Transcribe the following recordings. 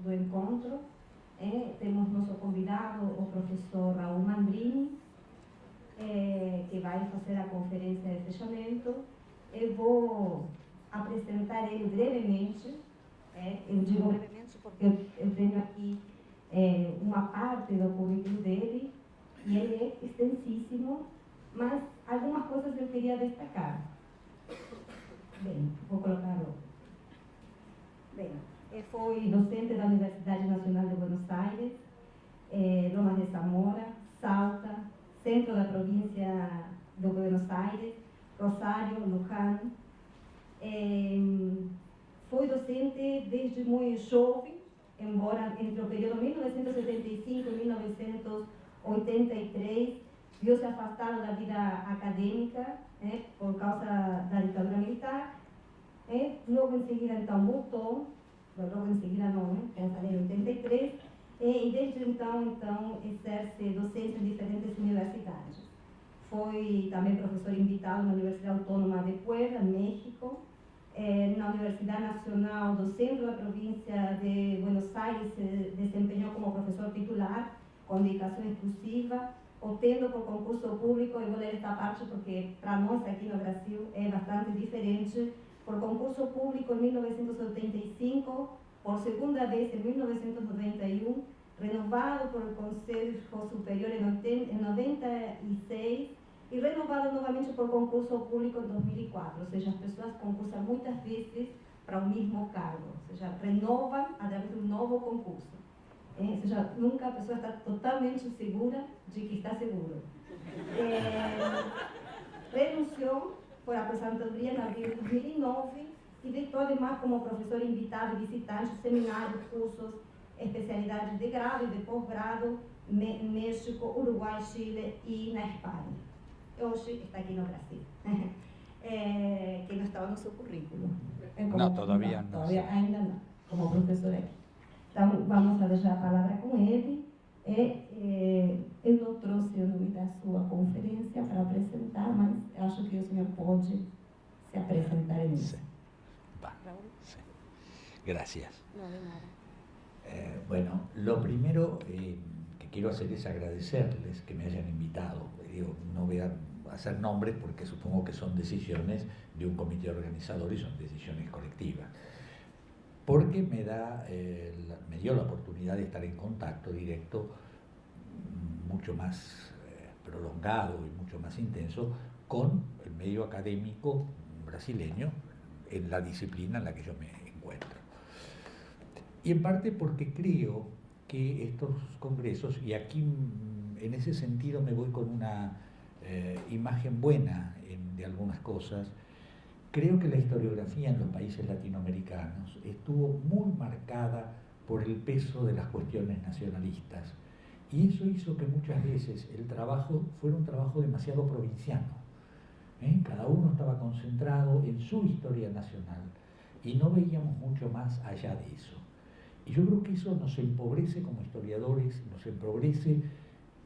do encontro. Temos nosso convidado, o professor Raul Mandrini, que vai fazer a conferência de fechamento. Eu vou apresentar ele brevemente. Eu digo brevemente porque eu tenho aqui uma parte do currículo dele, e ele é extensíssimo, mas algumas coisas eu queria destacar. Bem, vou colocar outro. Bem, foi docente da Universidade Nacional de Buenos Aires, Lomas de Zamora, Salta, centro da província de Buenos Aires, Rosário, Luján. Foi docente desde muito jovem, embora entre o período 1975 e 1983 viu-se afastado da vida acadêmica, por causa da ditadura militar. Logo em seguida, então, voltou, logo em seguida não, pensarei em 83, e desde então, exerce docência em diferentes universidades. Foi também professor invitado na Universidade Autônoma de Puebla, México, na Universidade Nacional do Centro da Província de Buenos Aires, se desempenhou como professor titular, com dedicação exclusiva, obtendo por concurso público. Eu vou ler esta parte porque para nós aqui no Brasil é bastante diferente. Por concurso público em 1985, por segunda vez em 1991, renovado por el Conselho Superior em 96 e renovado novamente por concurso público em 2004. Ou seja, as pessoas concursam muitas vezes para o mesmo cargo, ou seja, renovam através de um novo concurso. Ou seja, nunca a pessoa está totalmente segura de que está seguro. Renunciou por aposentadoria em abril de 2009 e deitou ademais como professor invitado e visitante seminários, cursos, especialidades de grado e de pós-grado em México, Uruguai, Chile e na Espanha. Hoje está aqui no Brasil. Que não estava no seu currículo. No, todavía no. Todavía, ainda não, como professor aqui. Então, vamos a deixar a palavra com ele. Eu não trouxe o nome da sua conferência para apresentar, mas acho que o senhor pode se apresentar en eso. Sí. Va. Sí. Gracias. No, de nada. Bueno, lo primero que quiero hacer es agradecerles que me hayan invitado. Digo, no voy a hacer nombres porque supongo que son decisiones de un comité organizador y son decisiones colectivas. Porque me dio la oportunidad de estar en contacto directo mucho más prolongado y mucho más intenso con el medio académico brasileño en la disciplina en la que yo me encuentro. Y en parte porque creo que estos congresos, y aquí en ese sentido me voy con una imagen buena de algunas cosas, creo que la historiografía en los países latinoamericanos estuvo muy marcada por el peso de las cuestiones nacionalistas, y eso hizo que muchas veces el trabajo fuera un trabajo demasiado provinciano. Cada uno estaba concentrado en su historia nacional y no veíamos mucho más allá de eso. Y yo creo que eso nos empobrece como historiadores, nos empobrece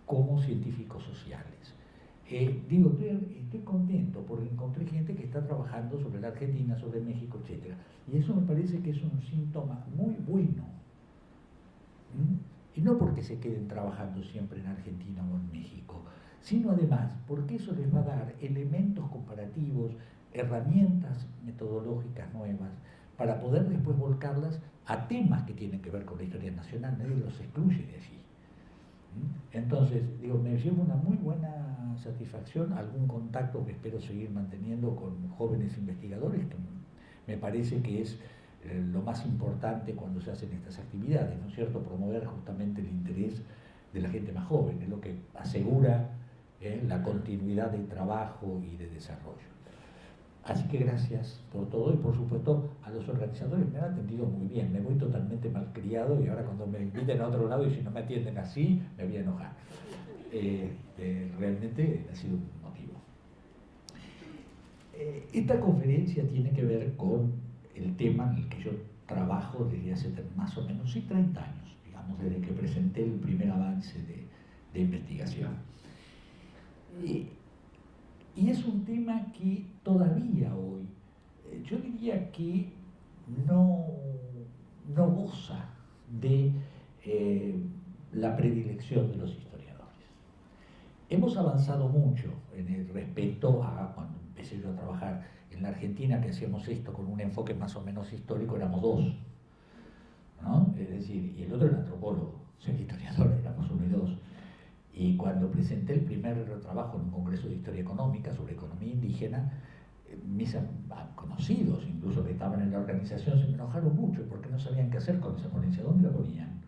como científicos sociales. Estoy contento porque encontré gente que está trabajando sobre la Argentina, sobre México, etc. Y eso me parece que es un síntoma muy bueno. Y no porque se queden trabajando siempre en Argentina o en México, sino además porque eso les va a dar elementos comparativos, herramientas metodológicas nuevas, para poder después volcarlas a temas que tienen que ver con la historia nacional. Nadie los excluye de allí. Entonces, me llevo una muy buena satisfacción, algún contacto que espero seguir manteniendo con jóvenes investigadores, que me parece que es lo más importante cuando se hacen estas actividades, ¿no es cierto? Promover justamente el interés de la gente más joven, es lo que asegura la continuidad de trabajo y de desarrollo. Así que gracias por todo y por supuesto a los organizadores, me han atendido muy bien, me voy totalmente malcriado y ahora cuando me inviten a otro lado y si no me atienden así, me voy a enojar. Realmente ha sido un motivo. Esta conferencia tiene que ver con el tema en el que yo trabajo desde hace más o menos 30 años, digamos, desde que presenté el primer avance de investigación. Y es un tema que todavía hoy, yo diría que no goza de la predilección de los historiadores. Hemos avanzado mucho en el respecto a cuando empecé yo a trabajar en la Argentina, que hacíamos esto con un enfoque más o menos histórico, éramos dos, ¿no? Es decir, y el otro era antropólogo, soy historiador, éramos uno y dos. Y cuando presenté el primer trabajo en un congreso de historia económica sobre economía indígena, mis conocidos, incluso que estaban en la organización, se me enojaron mucho porque no sabían qué hacer con esa ponencia, ¿dónde la ponían?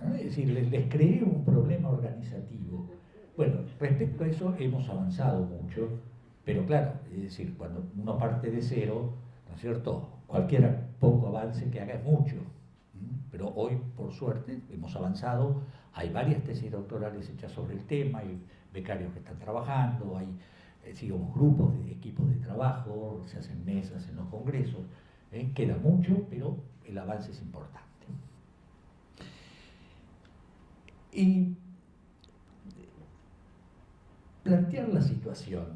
¿No? Es decir, les creé un problema organizativo. Bueno, respecto a eso hemos avanzado mucho, pero claro, es decir, cuando uno parte de cero, ¿no es cierto? Cualquier poco avance que haga es mucho. Pero hoy, por suerte, hemos avanzado. Hay varias tesis doctorales hechas sobre el tema, hay becarios que están trabajando, hay digamos, grupos de equipos de trabajo, se hacen mesas en los congresos. Queda mucho, pero el avance es importante. Y plantear la situación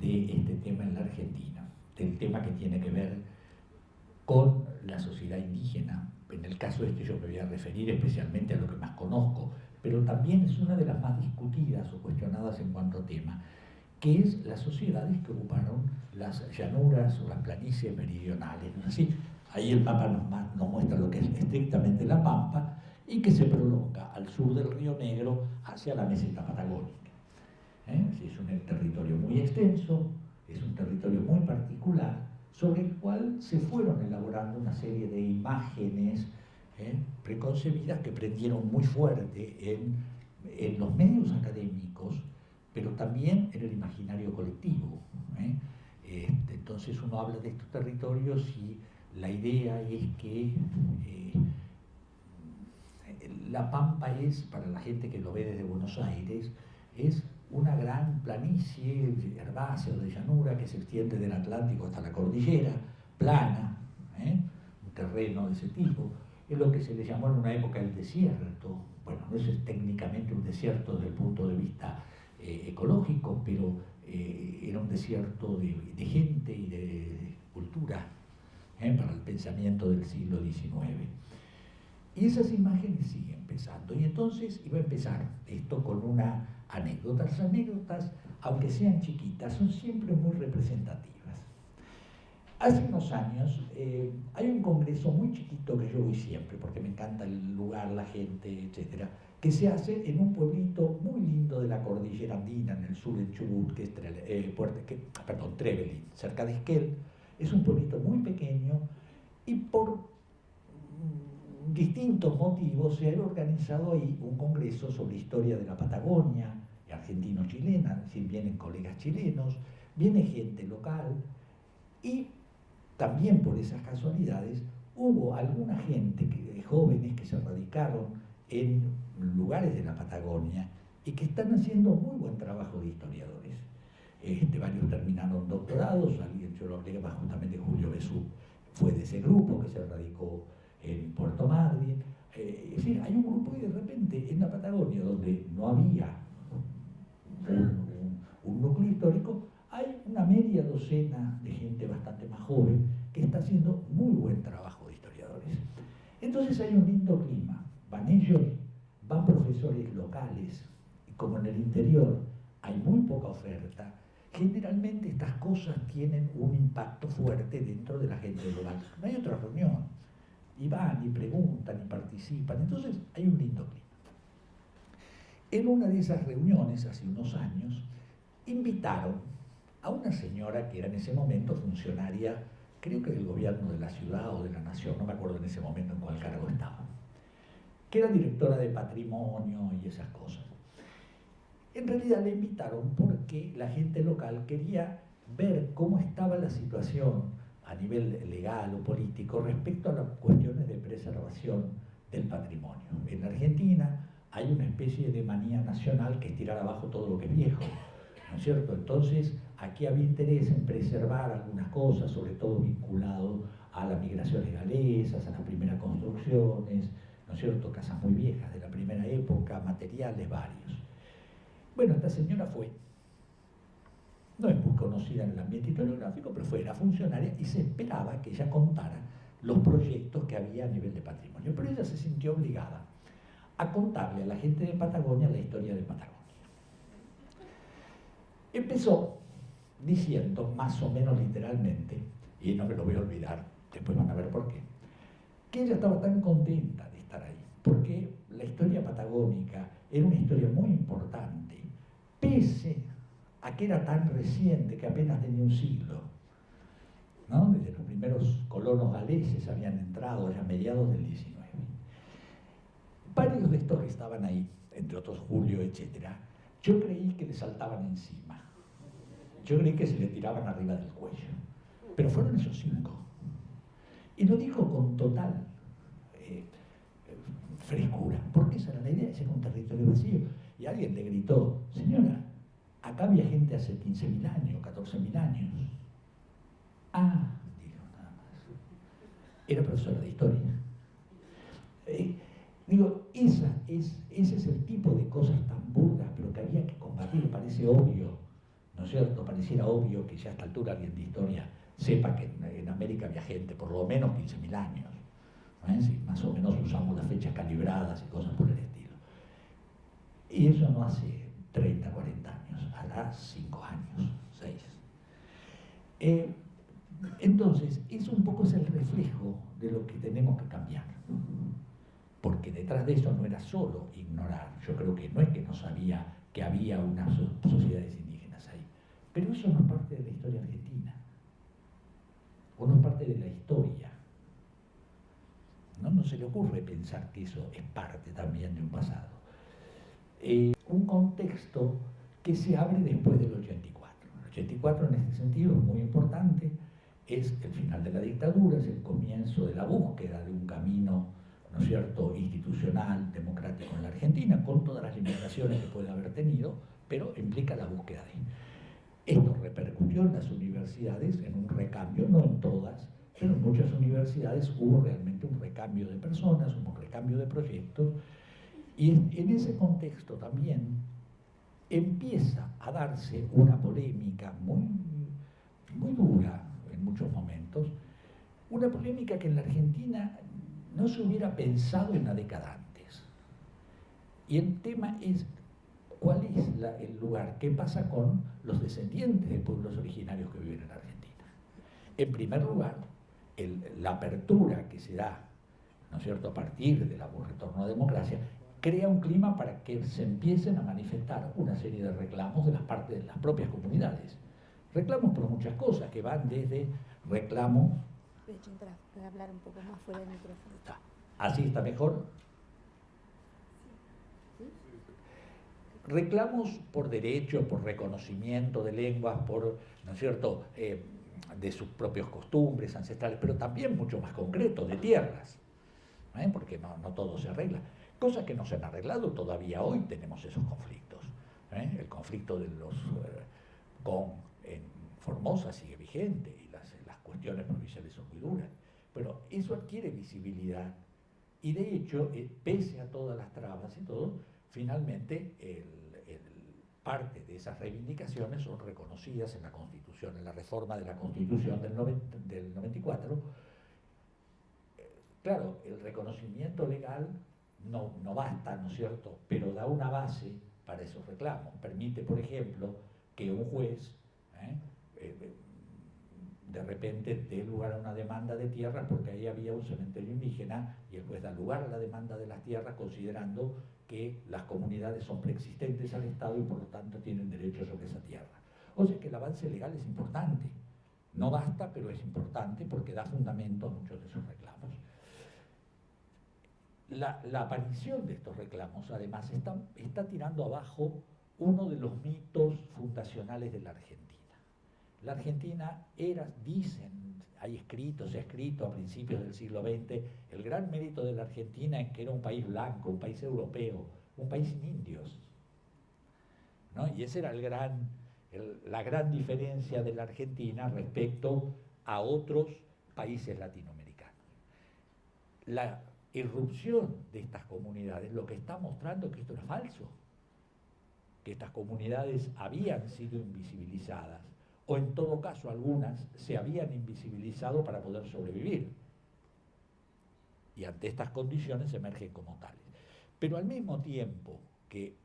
de este tema en la Argentina, del tema que tiene que ver con la sociedad indígena. En el caso este yo me voy a referir especialmente a lo que más conozco, pero también es una de las más discutidas o cuestionadas en cuanto a tema, que es las sociedades que ocuparon las llanuras o las planicies meridionales, ¿no es así? Ahí el mapa nos muestra lo que es estrictamente la Pampa y que se prolonga al sur del Río Negro hacia la meseta patagónica. Es un territorio muy extenso, es un territorio muy particular, sobre el cual se fueron elaborando una serie de imágenes preconcebidas que prendieron muy fuerte en los medios académicos, pero también en el imaginario colectivo. Entonces uno habla de estos territorios y la idea es que la Pampa es, para la gente que lo ve desde Buenos Aires, es una gran planicie herbácea o de llanura que se extiende del Atlántico hasta la cordillera, plana, un terreno de ese tipo. Es lo que se le llamó en una época el desierto. Bueno, no es técnicamente un desierto desde el punto de vista ecológico, pero era un desierto de gente y de cultura para el pensamiento del siglo XIX. Y esas imágenes siguen pesando. Y entonces iba a empezar esto con una anécdota. Las anécdotas, aunque sean chiquitas, son siempre muy representativas. Hace unos años hay un congreso muy chiquito que yo voy siempre, porque me encanta el lugar, la gente, etcétera, que se hace en un pueblito muy lindo de la cordillera andina, en el sur de Chubut, que es Trevelin, cerca de Esquel. Es un pueblito muy pequeño y por distintos motivos se ha organizado ahí un congreso sobre historia de la Patagonia, argentino-chilena, es decir, vienen colegas chilenos, viene gente local y también por esas casualidades hubo alguna gente, jóvenes que se radicaron en lugares de la Patagonia y que están haciendo muy buen trabajo de historiadores. Varios terminaron doctorados, yo lo hablé más justamente, Julio Besú fue de ese grupo que se radicó en Puerto Madryn. Es decir, hay un grupo y de repente en la Patagonia, donde no había un núcleo histórico, hay una media docena de gente bastante más joven que está haciendo muy buen trabajo de historiadores. Entonces hay un lindo clima, van ellos, van profesores locales, y como en el interior hay muy poca oferta, generalmente estas cosas tienen un impacto fuerte dentro de la gente local. No hay otra reunión, y van, y preguntan, y participan, entonces hay un lindo clima. En una de esas reuniones, hace unos años, invitaron a una señora que era en ese momento funcionaria, creo que del gobierno de la ciudad o de la nación, no me acuerdo en ese momento en cuál cargo estaba, que era directora de patrimonio y esas cosas. En realidad la invitaron porque la gente local quería ver cómo estaba la situación a nivel legal o político respecto a las cuestiones de preservación del patrimonio. En la Argentina hay una especie de manía nacional que es tirar abajo todo lo que es viejo, ¿no es cierto? Entonces, aquí había interés en preservar algunas cosas, sobre todo vinculado a las migraciones galesas, a las primeras construcciones, ¿no es cierto? Casas muy viejas de la primera época, materiales varios. Bueno, esta señora fue, no es muy conocida en el ambiente historiográfico, pero era funcionaria y se esperaba que ella contara los proyectos que había a nivel de patrimonio. Pero ella se sintió obligada a contarle a la gente de Patagonia la historia de Patagonia. Empezó diciendo, más o menos literalmente, y no me lo voy a olvidar, después van a ver por qué, que ella estaba tan contenta de estar ahí, porque la historia patagónica era una historia muy importante, pese a que era tan reciente, que apenas tenía un siglo, ¿no? Desde los primeros colonos galeses habían entrado ya a mediados del 19. Varios de estos que estaban ahí, entre otros Julio, etc., yo creí que le saltaban encima. Yo creí que se le tiraban arriba del cuello. Pero fueron esos 5. Y lo dijo con total frescura, porque esa era la idea, ese era un territorio vacío. Y alguien le gritó, señora, acá había gente hace 15.000 años, 14.000 años. Ah, dijo nada más. Era profesora de historia. Digo, ese es el tipo de cosas tan burdas, pero que había que combatir. Parece obvio, ¿no es cierto? Pareciera obvio que ya a esta altura alguien de historia sepa que en América había gente por lo menos 15.000 años. Si más o menos usamos las fechas calibradas y cosas por el estilo. Y eso no hace 30, 40 años, hará 5 años, 6. Entonces, eso un poco es el reflejo de lo que tenemos que cambiar. Porque detrás de eso no era solo ignorar, yo creo que no es que no sabía que había unas sociedades indígenas ahí, pero eso no es parte de la historia argentina, o no es parte de la historia. No se le ocurre pensar que eso es parte también de un pasado. Un contexto que se abre después del 84. El 84 en este sentido es muy importante, es el final de la dictadura, es el comienzo de la búsqueda de un camino, ¿no es cierto?, institucional, democrático en la Argentina, con todas las limitaciones que puede haber tenido, pero implica la búsqueda de. Esto repercutió en las universidades en un recambio, no en todas, pero en muchas universidades hubo realmente un recambio de personas, un recambio de proyectos, y en ese contexto también empieza a darse una polémica muy, muy dura en muchos momentos, una polémica que en la Argentina no se hubiera pensado en una década antes. Y el tema es cuál es el lugar, qué pasa con los descendientes de pueblos originarios que viven en la Argentina. En primer lugar, la apertura que se da, ¿no es cierto?, a partir del retorno a la democracia, crea un clima para que se empiecen a manifestar una serie de reclamos de las partes de las propias comunidades. Reclamos por muchas cosas, que van desde reclamos. De hecho, voy a hablar un poco más fuera del micrófono. ¿Así está mejor? Reclamos por derechos, por reconocimiento de lenguas, por, ¿no es cierto?, de sus propias costumbres ancestrales, pero también mucho más concreto, de tierras, porque no todo se arregla. Cosas que no se han arreglado, todavía hoy tenemos esos conflictos. El conflicto de los en Formosa sigue vigente y las cuestiones provinciales son muy duras, pero eso adquiere visibilidad y de hecho, pese a todas las trabas y todo, finalmente parte de esas reivindicaciones son reconocidas en la Constitución, en la reforma de la Constitución del 94. Claro, el reconocimiento legal no basta, ¿no es cierto?, pero da una base para esos reclamos. Permite, por ejemplo, que un juez de repente dé lugar a una demanda de tierras porque ahí había un cementerio indígena y el juez da lugar a la demanda de las tierras considerando que las comunidades son preexistentes al Estado y por lo tanto tienen derecho sobre esa tierra. O sea que el avance legal es importante. No basta, pero es importante porque da fundamento a muchos de esos reclamos. La aparición de estos reclamos, además, está tirando abajo uno de los mitos fundacionales de la Argentina. La Argentina se ha escrito a principios del siglo XX, el gran mérito de la Argentina es que era un país blanco, un país europeo, un país sin indios, ¿no? Y esa era la gran diferencia de la Argentina respecto a otros países latinoamericanos. La irrupción de estas comunidades lo que está mostrando es que esto era falso, que estas comunidades habían sido invisibilizadas, o en todo caso algunas se habían invisibilizado para poder sobrevivir. y ante estas condiciones emergen como tales. Pero al mismo tiempo que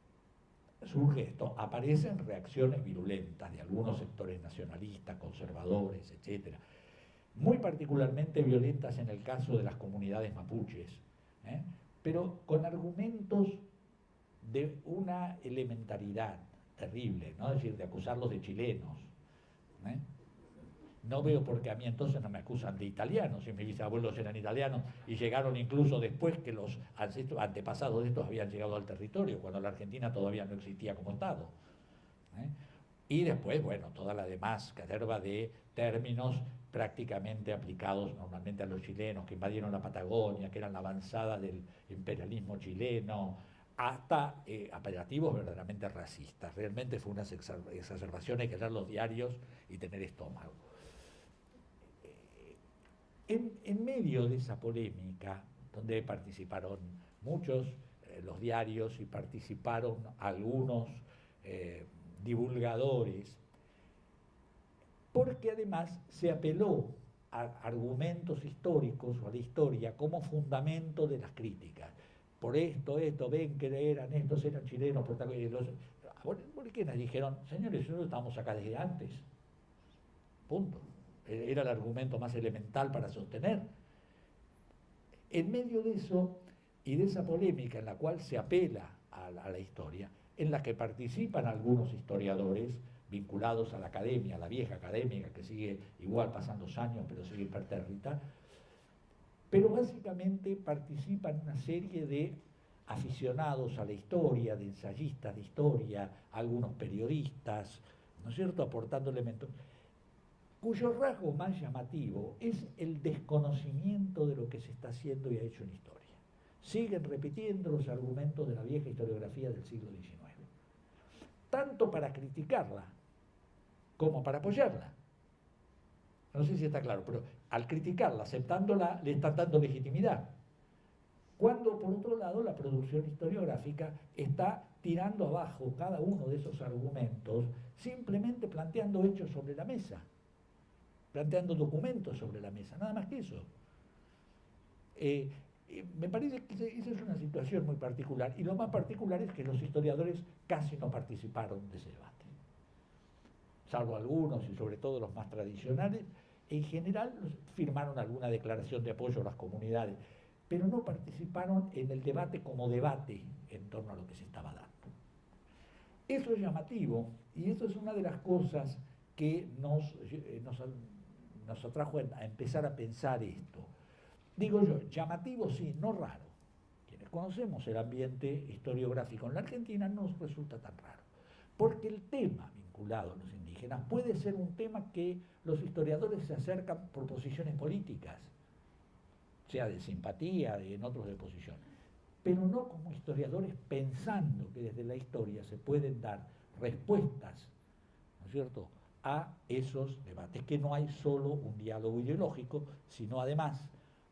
surge esto, aparecen reacciones virulentas de algunos sectores nacionalistas, conservadores, etc. Muy particularmente violentas en el caso de las comunidades mapuches, pero con argumentos de una elementaridad terrible, ¿no? Es decir, de acusarlos de chilenos. No veo por qué a mí entonces no me acusan de italianos, si mis bisabuelos eran italianos y llegaron incluso después que los antepasados de estos habían llegado al territorio, cuando la Argentina todavía no existía como Estado. Y después, bueno, toda la demás caterva de términos prácticamente aplicados normalmente a los chilenos que invadieron la Patagonia, que eran la avanzada del imperialismo chileno, hasta apelativos verdaderamente racistas. Realmente fue una exacerbación, hay que leer los diarios y tener estómago. En medio de esa polémica, donde participaron muchos los diarios y participaron algunos divulgadores, porque además se apeló a argumentos históricos o a la historia como fundamento de las críticas. Por esto, ven que estos eran chilenos, ¿por qué nos dijeron, señores, nosotros estamos acá desde antes? Punto. Era el argumento más elemental para sostener. En medio de eso y de esa polémica en la cual se apela a la historia, en la que participan algunos historiadores vinculados a la academia, a la vieja académica, que sigue igual, pasan los años, pero sigue impertérrita, pero básicamente participan una serie de aficionados a la historia, de ensayistas de historia, algunos periodistas, ¿no es cierto?, aportando elementos, cuyo rasgo más llamativo es el desconocimiento de lo que se está haciendo y ha hecho en historia. Siguen repitiendo los argumentos de la vieja historiografía del siglo XIX, tanto para criticarla como para apoyarla. No sé si está claro, pero al criticarla, aceptándola, le están dando legitimidad. Cuando, por otro lado, la producción historiográfica está tirando abajo cada uno de esos argumentos, simplemente planteando hechos sobre la mesa, planteando documentos sobre la mesa, nada más que eso. Me parece que esa es una situación muy particular, y lo más particular es que los historiadores casi no participaron de ese debate, salvo algunos y sobre todo los más tradicionales. En general firmaron alguna declaración de apoyo a las comunidades, pero no participaron en el debate como debate en torno a lo que se estaba dando. Eso es llamativo, y eso es una de las cosas que nos atrajo a empezar a pensar esto. Digo yo, llamativo sí, no raro. Quienes conocemos el ambiente historiográfico en la Argentina no nos resulta tan raro, porque el tema vinculado a los indígenas puede ser un tema que los historiadores se acercan por posiciones políticas, sea de simpatía, en otros de posición, pero no como historiadores pensando que desde la historia se pueden dar respuestas, ¿no es cierto?, a esos debates, que no hay solo un diálogo ideológico, sino además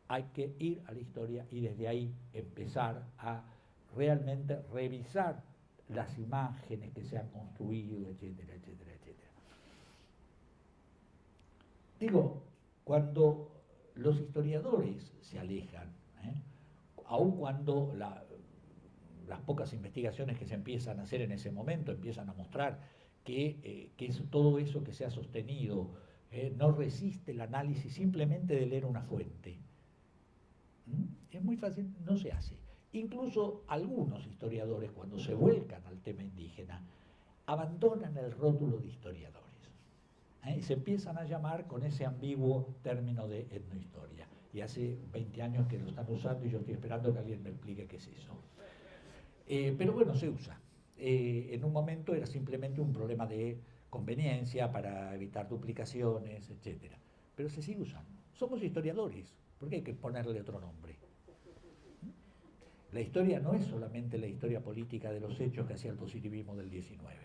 hay que ir a la historia y desde ahí empezar a realmente revisar las imágenes que se han construido, etcétera, etcétera, etcétera. Digo, cuando los historiadores se alejan, aun cuando las pocas investigaciones que se empiezan a hacer en ese momento empiezan a mostrar que todo eso que se ha sostenido no resiste el análisis simplemente de leer una fuente. Es muy fácil, no se hace. Incluso algunos historiadores, cuando se vuelcan al tema indígena, abandonan el rótulo de historiadores. Se empiezan a llamar con ese ambiguo término de etnohistoria. Y hace 20 años que lo están usando y yo estoy esperando que alguien me explique qué es eso. Pero bueno, se usa. En un momento era simplemente un problema de conveniencia para evitar duplicaciones, etc. Pero se sigue usando. Somos historiadores. ¿Por qué hay que ponerle otro nombre? La historia no es solamente la historia política de los hechos que hacía el positivismo del 19.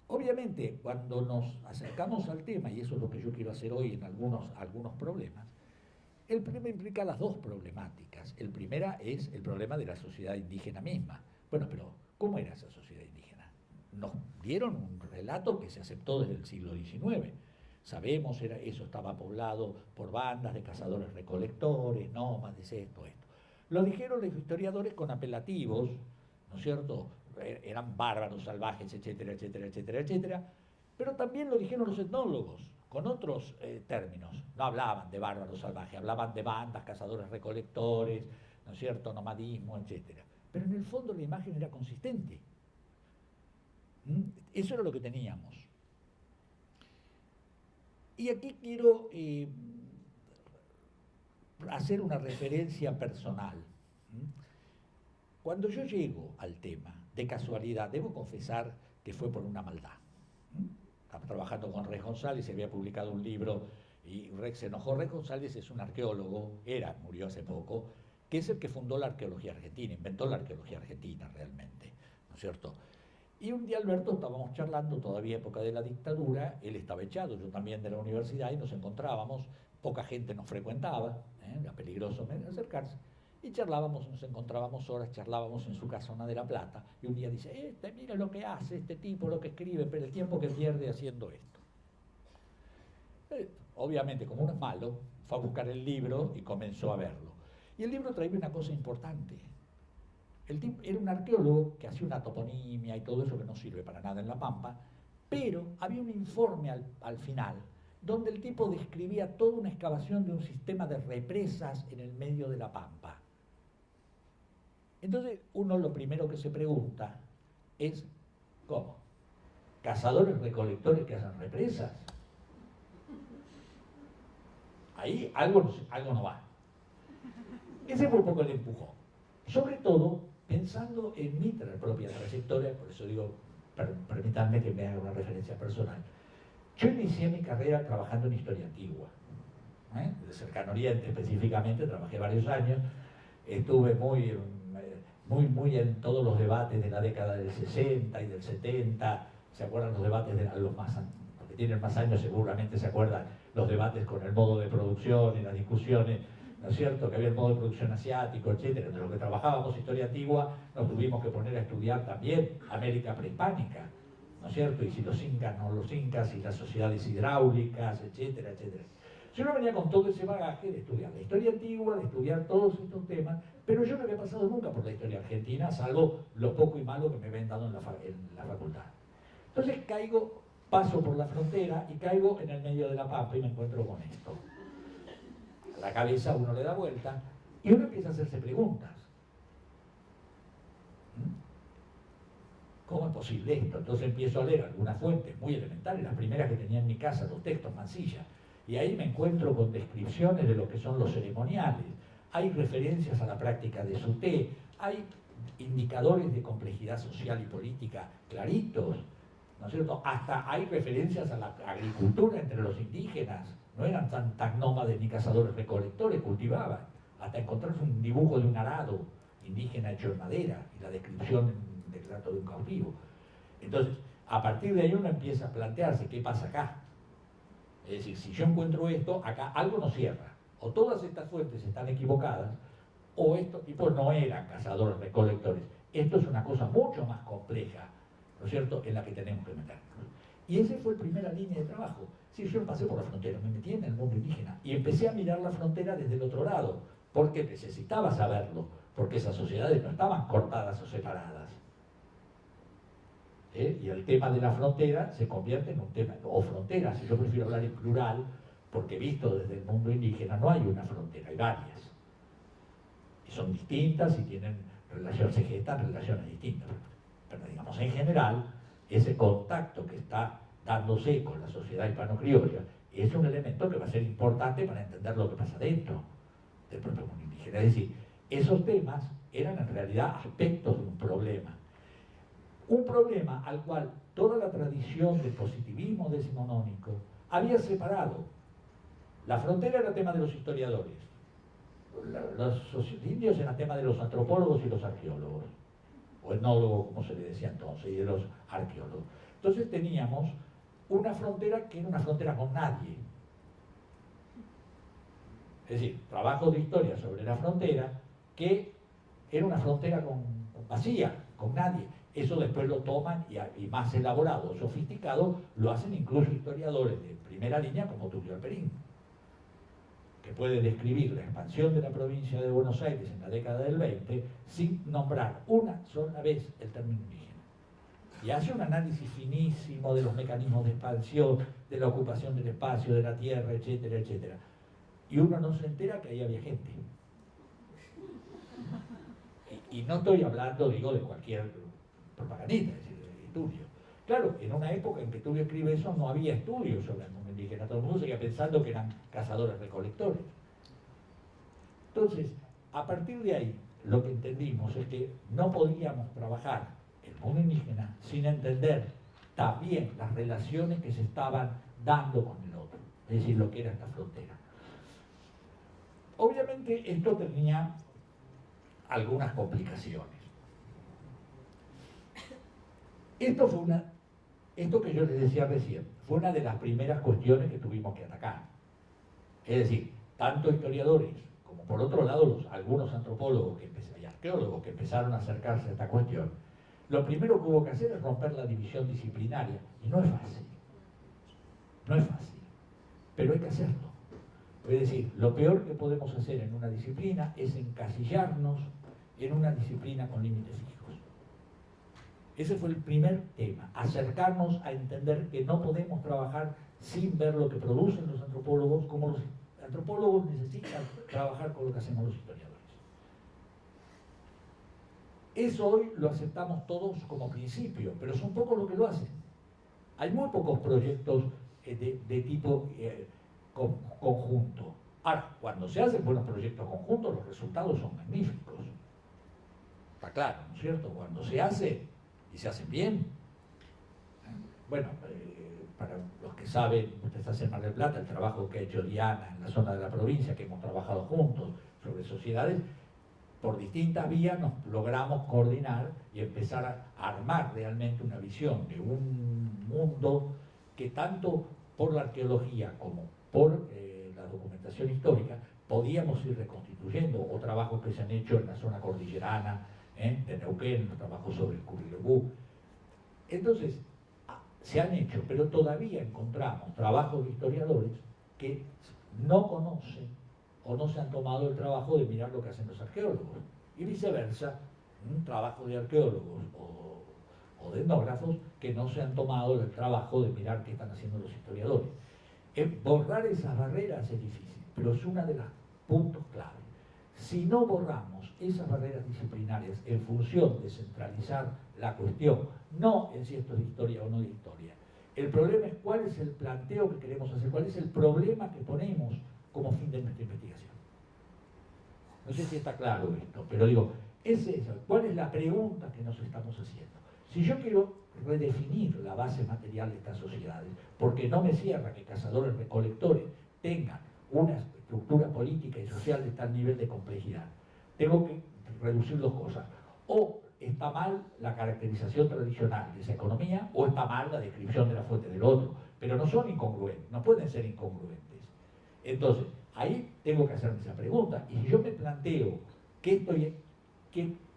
Obviamente, cuando nos acercamos al tema, y eso es lo que yo quiero hacer hoy en algunos problemas, el problema implica las dos problemáticas. El primero es el problema de la sociedad indígena misma. Bueno, pero ¿cómo era esa sociedad indígena? Nos dieron un relato que se aceptó desde el siglo XIX. Sabemos, eso estaba poblado por bandas de cazadores recolectores, nómades, esto. Lo dijeron los historiadores con apelativos, ¿no es cierto? Eran bárbaros, salvajes, etcétera, etcétera, etcétera, etcétera. Pero también lo dijeron los etnólogos, con otros términos. No hablaban de bárbaros salvajes, hablaban de bandas, cazadores recolectores, ¿no es cierto? Nomadismo, etcétera. Pero en el fondo la imagen era consistente. Eso era lo que teníamos. Y aquí quiero hacer una referencia personal. Cuando yo llego al tema, de casualidad, debo confesar que fue por una maldad. Estaba trabajando con Rex González, se había publicado un libro y Rex se enojó. Rex González es un arqueólogo, murió hace poco, que es el que fundó la arqueología argentina, inventó la arqueología argentina realmente, ¿no es cierto? Y un día, Alberto, estábamos charlando, todavía época de la dictadura, él estaba echado, yo también de la universidad, y nos encontrábamos, poca gente nos frecuentaba, era peligroso acercarse, y charlábamos, nos encontrábamos horas, charlábamos en su casona de La Plata, y un día dice, mira lo que hace este tipo, lo que escribe, pero el tiempo que pierde haciendo esto. Obviamente, como uno es malo, fue a buscar el libro y comenzó a verlo. Y el libro traía una cosa importante. El tipo era un arqueólogo que hacía una toponimia y todo eso que no sirve para nada en La Pampa, pero había un informe al final donde el tipo describía toda una excavación de un sistema de represas en el medio de La Pampa. Entonces uno lo primero que se pregunta es, ¿cómo? ¿Cazadores recolectores que hacen represas? Ahí algo no va. Ese fue un poco el empujón. Sobre todo pensando en mi propia trayectoria, por eso digo, permítanme que me haga una referencia personal. Yo inicié mi carrera trabajando en historia antigua, de Cercano Oriente específicamente, trabajé varios años, estuve muy en todos los debates de la década del 60 y del 70, ¿se acuerdan los debates de los más que tienen más años seguramente se acuerdan los debates con el modo de producción y las discusiones, ¿no es cierto? Que había el modo de producción asiático, etcétera. Entre los que trabajábamos historia antigua, nos tuvimos que poner a estudiar también América prehispánica, ¿no es cierto? Y si los incas, no los incas, y las sociedades hidráulicas, etcétera, etcétera. Yo no venía con todo ese bagaje de estudiar la historia antigua, de estudiar todos estos temas, pero yo no había pasado nunca por la historia argentina, salvo lo poco y malo que me habían dado en la facultad. Entonces paso por la frontera y caigo en el medio de La Pampa y me encuentro con esto. A la cabeza uno le da vuelta y uno empieza a hacerse preguntas. ¿Cómo es posible esto? Entonces empiezo a leer algunas fuentes muy elementales, las primeras que tenía en mi casa, los textos Mansilla, y ahí me encuentro con descripciones de lo que son los ceremoniales, hay referencias a la práctica de suté, hay indicadores de complejidad social y política claritos, ¿no es cierto? Hasta hay referencias a la agricultura entre los indígenas, no eran tan nómades ni cazadores recolectores, cultivaban, hasta encontrarse un dibujo de un arado indígena hecho en madera y la descripción del trato de un cautivo. Entonces, a partir de ahí uno empieza a plantearse qué pasa acá. Es decir, si yo encuentro esto, acá algo no cierra. O todas estas fuentes están equivocadas, o estos tipos no eran cazadores recolectores. Esto es una cosa mucho más compleja, ¿no es cierto?, en la que tenemos que meternos. Y esa fue la primera línea de trabajo. Sí, yo pasé por la frontera, me metí en el mundo indígena y empecé a mirar la frontera desde el otro lado, porque necesitaba saberlo, porque esas sociedades no estaban cortadas o separadas. Y el tema de la frontera se convierte en un tema, o fronteras, y yo prefiero hablar en plural, porque visto desde el mundo indígena no hay una frontera, hay varias. Y son distintas y tienen relaciones, se gestan relaciones distintas. Pero digamos, en general, ese contacto que está dándose con la sociedad hispano-criolla es un elemento que va a ser importante para entender lo que pasa dentro del propio mundo indígena. Es decir, esos temas eran en realidad aspectos de un problema. Un problema al cual toda la tradición del positivismo decimonónico había separado. La frontera era tema de los historiadores, los indios eran tema de los antropólogos y los arqueólogos, o etnólogos como se le decía entonces, y de los arqueólogos. Entonces teníamos una frontera que era una frontera con nadie. Es decir, trabajo de historia sobre la frontera que era una frontera vacía, con nadie. Eso después lo toman y más elaborado, sofisticado, lo hacen incluso historiadores de primera línea como Tulio Alperín, que puede describir la expansión de la provincia de Buenos Aires en la década del 20 sin nombrar una sola vez el término indígena. Y hace un análisis finísimo de los mecanismos de expansión, de la ocupación del espacio, de la tierra, etcétera, etcétera. Y uno no se entera que ahí había gente. Y no estoy hablando, digo, de cualquier propagandista, es decir, de Tulio. Claro, en una época en que Tulio escribe eso no había estudios sobre el mundo indígena, todo el mundo seguía pensando que eran cazadores-recolectores. Entonces, a partir de ahí, lo que entendimos es que no podíamos trabajar el mundo indígena sin entender también las relaciones que se estaban dando con el otro, es decir, lo que era esta frontera. Obviamente esto tenía algunas complicaciones. Esto que yo les decía recién, fue una de las primeras cuestiones que tuvimos que atacar. Es decir, tanto historiadores como por otro lado algunos antropólogos y arqueólogos que empezaron a acercarse a esta cuestión, lo primero que hubo que hacer es romper la división disciplinaria. Y no es fácil. No es fácil. Pero hay que hacerlo. Es decir, lo peor que podemos hacer en una disciplina es encasillarnos en una disciplina con límites fijos. Ese fue el primer tema, acercarnos a entender que no podemos trabajar sin ver lo que producen los antropólogos, como los antropólogos necesitan trabajar con lo que hacemos los historiadores. Eso hoy lo aceptamos todos como principio, pero son pocos los que lo hacen. Hay muy pocos proyectos de tipo conjunto. Ahora, cuando se hacen buenos proyectos conjuntos, los resultados son magníficos. Está claro, ¿no es cierto? Cuando se hace, y se hacen bien. Bueno, para los que saben, ustedes hacen Mar del Plata, el trabajo que ha hecho Diana en la zona de la provincia, que hemos trabajado juntos sobre sociedades, por distintas vías nos logramos coordinar y empezar a armar realmente una visión de un mundo que tanto por la arqueología como por la documentación histórica podíamos ir reconstituyendo, o trabajos que se han hecho en la zona cordillerana, de Neuquén, los trabajos sobre el Currilebú. Entonces, se han hecho, pero todavía encontramos trabajos de historiadores que no conocen o no se han tomado el trabajo de mirar lo que hacen los arqueólogos. Y viceversa, un trabajo de arqueólogos o de etnógrafos que no se han tomado el trabajo de mirar qué están haciendo los historiadores. Borrar esas barreras es difícil, pero es uno de los puntos clave. Si no borramos esas barreras disciplinarias en función de centralizar la cuestión, no en si esto es de historia o no de historia, el problema es cuál es el planteo que queremos hacer, cuál es el problema que ponemos como fin de nuestra investigación. No sé si está claro esto, pero digo, es eso, ¿cuál es la pregunta que nos estamos haciendo? Si yo quiero redefinir la base material de estas sociedades, porque no me cierra que cazadores recolectores tengan una estructura política y social de tal nivel de complejidad, tengo que reducir dos cosas. O está mal la caracterización tradicional de esa economía, o está mal la descripción de la fuente del otro, pero no son incongruentes, no pueden ser incongruentes. Entonces, ahí tengo que hacerme esa pregunta, y si yo me planteo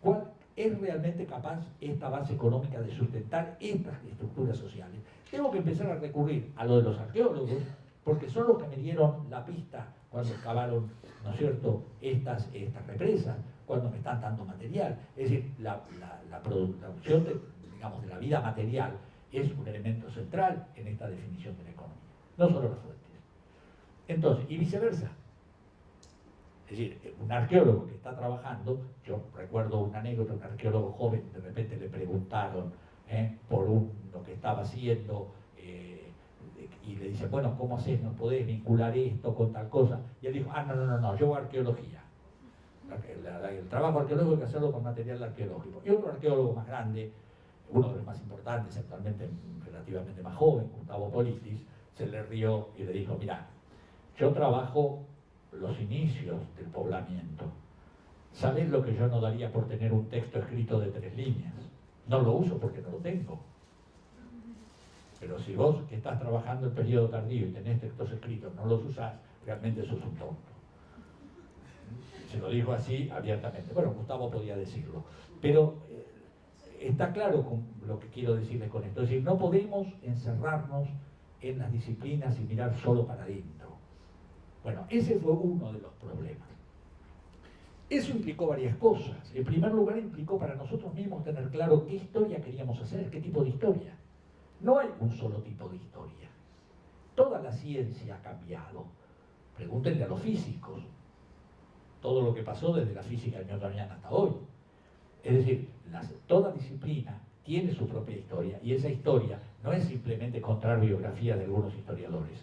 cuál es realmente capaz esta base económica de sustentar estas estructuras sociales, tengo que empezar a recurrir a lo de los arqueólogos, porque son los que me dieron la pista cuando excavaron, ¿no es cierto?, estas represas, cuando me están dando material. Es decir, la producción de la vida material es un elemento central en esta definición de la economía, no solo las fuentes. Entonces, y viceversa. Es decir, un arqueólogo que está trabajando, yo recuerdo una anécdota, un arqueólogo joven, de repente le preguntaron por lo que estaba haciendo, y le dicen, bueno, ¿cómo haces? ¿No podés vincular esto con tal cosa? Y él dijo, no, yo hago arqueología. El trabajo arqueológico hay que hacerlo con material arqueológico. Y otro arqueólogo más grande, uno de los más importantes, actualmente relativamente más joven, Gustavo Politis, se le rió y le dijo, mira, yo trabajo los inicios del poblamiento. ¿Sabés lo que yo no daría por tener un texto escrito de 3 líneas? No lo uso porque no lo tengo. Pero si vos que estás trabajando el periodo tardío y tenés textos escritos, no los usás, realmente sos un tonto. Se lo dijo así abiertamente. Bueno, Gustavo podía decirlo. Pero está claro con lo que quiero decirles con esto. Es decir, no podemos encerrarnos en las disciplinas y mirar solo para adentro. Bueno, ese fue uno de los problemas. Eso implicó varias cosas. En primer lugar, implicó para nosotros mismos tener claro qué historia queríamos hacer, qué tipo de historia. No hay un solo tipo de historia. Toda la ciencia ha cambiado. Pregúntenle a los físicos todo lo que pasó desde la física newtoniana hasta hoy. Es decir, toda disciplina tiene su propia historia, y esa historia no es simplemente encontrar biografías de algunos historiadores.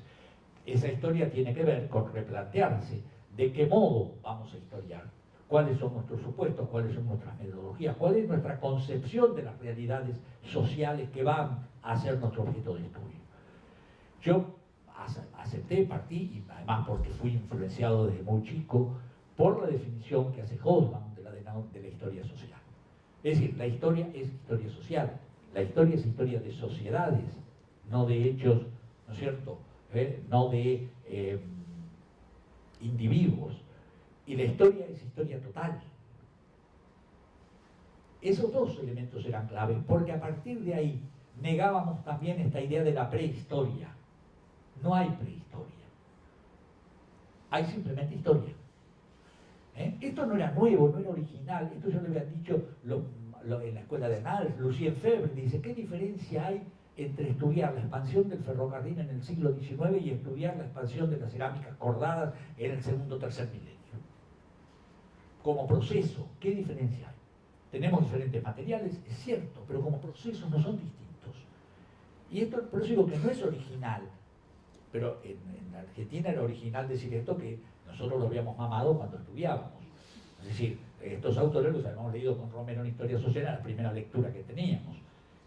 Esa historia tiene que ver con replantearse de qué modo vamos a historiar, cuáles son nuestros supuestos, cuáles son nuestras metodologías, cuál es nuestra concepción de las realidades sociales que van a ser nuestro objeto de estudio. Yo acepté, partí, y además porque fui influenciado desde muy chico por la definición que hace Hobsbawm de la historia social. Es decir, la historia es historia social, la historia es historia de sociedades, no de hechos, ¿no es cierto?, no de individuos. Y la historia es historia total. Esos dos elementos eran claves, porque a partir de ahí negábamos también esta idea de la prehistoria. No hay prehistoria, hay simplemente historia. Esto no era nuevo, no era original, esto ya lo habían dicho en la escuela de Nals. Lucien Febvre dice, ¿qué diferencia hay entre estudiar la expansión del ferrocarril en el siglo XIX y estudiar la expansión de las cerámicas cordadas en el segundo o tercer milenio? Como proceso, ¿qué diferencia hay? Tenemos diferentes materiales, es cierto, pero como procesos no son distintos. Y esto, por eso digo que no es original, pero en Argentina era original decir esto, que nosotros lo habíamos mamado cuando estudiábamos. Es decir, estos autores los habíamos leído con Romero en Historia Social, en la primera lectura que teníamos.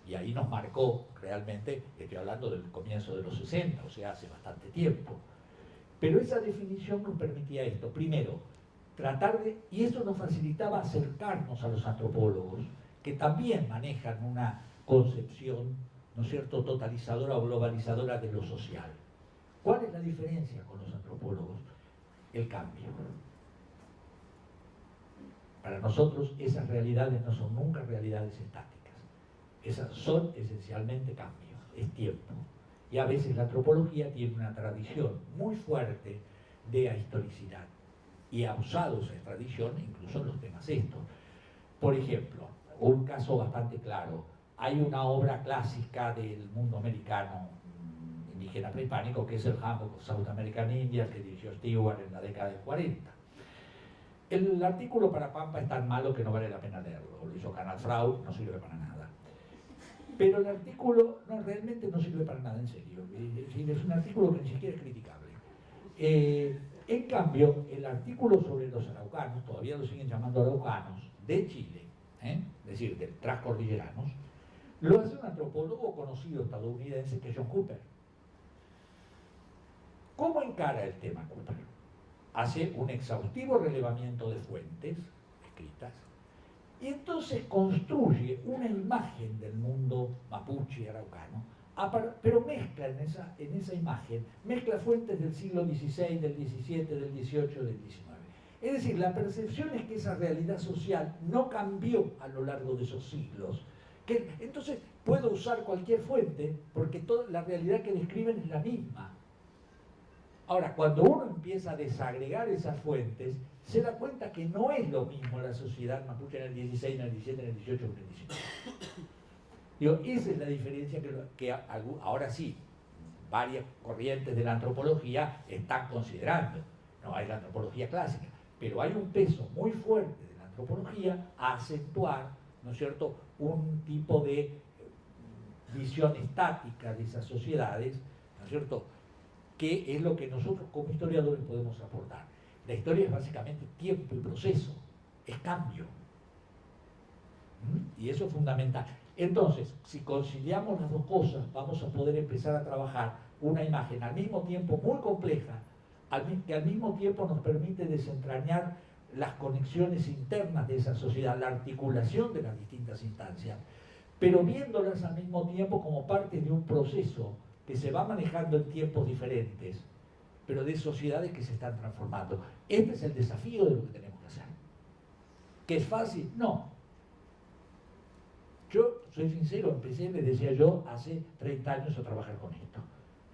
Y ahí nos marcó realmente, estoy hablando del comienzo de los 60, o sea, hace bastante tiempo. Pero esa definición nos permitía esto. Primero, tratar de, y eso nos facilitaba acercarnos a los antropólogos, que también manejan una concepción, ¿no es cierto?, totalizadora o globalizadora de lo social. ¿Cuál es la diferencia con los antropólogos? El cambio. Para nosotros esas realidades no son nunca realidades estáticas. Esas son esencialmente cambios, es tiempo. Y a veces la antropología tiene una tradición muy fuerte de ahistoricidad, y ha usado esa tradición incluso en los temas estos. Por ejemplo, un caso bastante claro, hay una obra clásica del mundo americano indígena prehispánico, que es el Handbook of South American Indians, que dirigió Stewart en la década del 40. El artículo para Pampa es tan malo que no vale la pena leerlo, lo hizo Canal Frau, no sirve para nada. Pero el artículo realmente no sirve para nada, en serio. Es un artículo que ni siquiera es criticable. En cambio, el artículo sobre los araucanos, todavía lo siguen llamando araucanos, de Chile, es decir, de transcordilleranos, lo hace un antropólogo conocido estadounidense que es John Cooper. ¿Cómo encara el tema Cooper? Hace un exhaustivo relevamiento de fuentes escritas y entonces construye una imagen del mundo mapuche araucano, pero mezcla en esa imagen, mezcla fuentes del siglo XVI, del XVII, del XVIII, del XIX. Es decir, la percepción es que esa realidad social no cambió a lo largo de esos siglos. Entonces puedo usar cualquier fuente porque toda la realidad que describen es la misma. Ahora, cuando uno empieza a desagregar esas fuentes, se da cuenta que no es lo mismo la sociedad mapuche en el XVI, en el XVII, en el XVIII, en el XIX. Digo, esa es la diferencia que ahora sí, varias corrientes de la antropología están considerando. No hay la antropología clásica, pero hay un peso muy fuerte de la antropología a acentuar, ¿no es cierto?, un tipo de visión estática de esas sociedades, ¿no es cierto?, que es lo que nosotros como historiadores podemos aportar. La historia es básicamente tiempo y proceso, es cambio. Y eso es fundamental. Entonces, si conciliamos las dos cosas, vamos a poder empezar a trabajar una imagen al mismo tiempo muy compleja, que al mismo tiempo nos permite desentrañar las conexiones internas de esa sociedad, la articulación de las distintas instancias, pero viéndolas al mismo tiempo como parte de un proceso que se va manejando en tiempos diferentes, pero de sociedades que se están transformando. Este es el desafío de lo que tenemos que hacer. ¿Que es fácil? No. Yo, soy sincero, empecé, les decía yo, hace 30 años a trabajar con esto.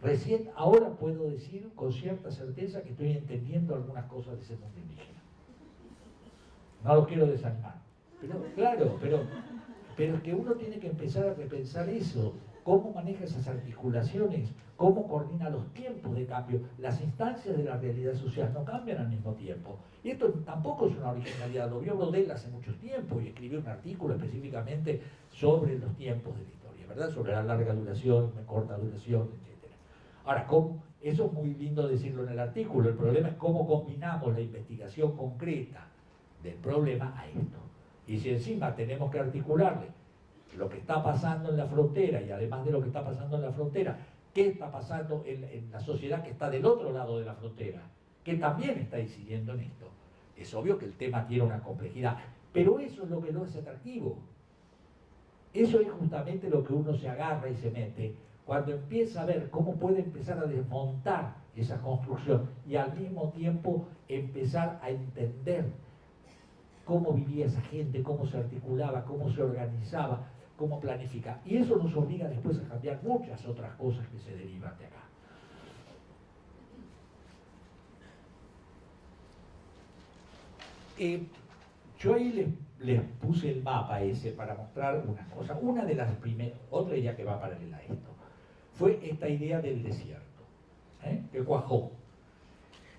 Recién ahora puedo decir con cierta certeza que estoy entendiendo algunas cosas de ese mundo indígena. No los quiero desanimar. Pero, claro, pero es que uno tiene que empezar a repensar eso. Cómo maneja esas articulaciones, cómo coordina los tiempos de cambio. Las instancias de la realidad social no cambian al mismo tiempo. Y esto tampoco es una originalidad. Lo vio Brodel hace mucho tiempo y escribió un artículo específicamente sobre los tiempos de la historia, ¿verdad? Sobre la larga duración, la corta duración, etc. Ahora, eso es muy lindo decirlo en el artículo. El problema es cómo combinamos la investigación concreta del problema a esto. Y si encima tenemos que articularle lo que está pasando en la frontera y además de lo que está pasando en la frontera, qué está pasando en la sociedad que está del otro lado de la frontera, que también está incidiendo en esto. Es obvio que el tema tiene una complejidad, pero eso es lo que lo hace atractivo. Eso es justamente lo que uno se agarra y se mete cuando empieza a ver cómo puede empezar a desmontar esa construcción y al mismo tiempo empezar a entender cómo vivía esa gente, cómo se articulaba, cómo se organizaba, cómo planifica. Y eso nos obliga después a cambiar muchas otras cosas que se derivan de acá. Yo ahí les puse el mapa ese para mostrar una cosa. Una de las primeras, otra idea que va paralela a esto, fue esta idea del desierto, que cuajó.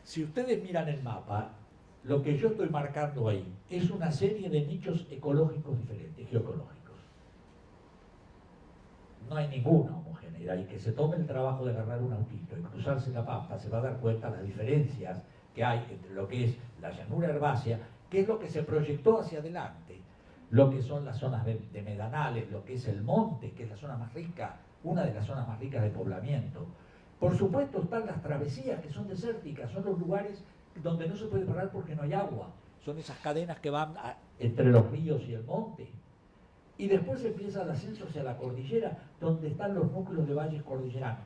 Si ustedes miran el mapa, lo que yo estoy marcando ahí es una serie de nichos ecológicos diferentes, geoecológicos. No hay ninguna homogeneidad, y que se tome el trabajo de agarrar un autito y cruzarse la pampa se va a dar cuenta de las diferencias que hay entre lo que es la llanura herbácea, que es lo que se proyectó hacia adelante, lo que son las zonas de medanales, lo que es el monte, que es la zona más rica, una de las zonas más ricas de poblamiento. Por supuesto están las travesías, que son desérticas, son los lugares donde no se puede parar porque no hay agua. Son esas cadenas que van entre los ríos y el monte. Y después empieza el ascenso hacia la cordillera, donde están los núcleos de valles cordilleranos.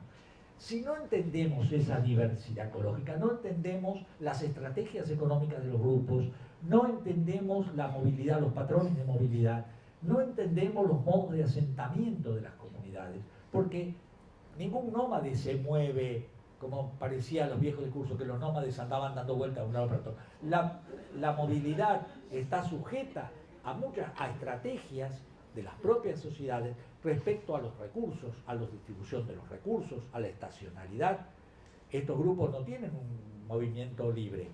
Si no entendemos esa diversidad ecológica, no entendemos las estrategias económicas de los grupos, no entendemos la movilidad, los patrones de movilidad, no entendemos los modos de asentamiento de las comunidades, porque ningún nómade se mueve como parecía los viejos discursos, que los nómades andaban dando vueltas de un lado para otro. La movilidad está sujeta a estrategias de las propias sociedades respecto a los recursos, a la distribución de los recursos, a la estacionalidad. Estos grupos no tienen un movimiento libre.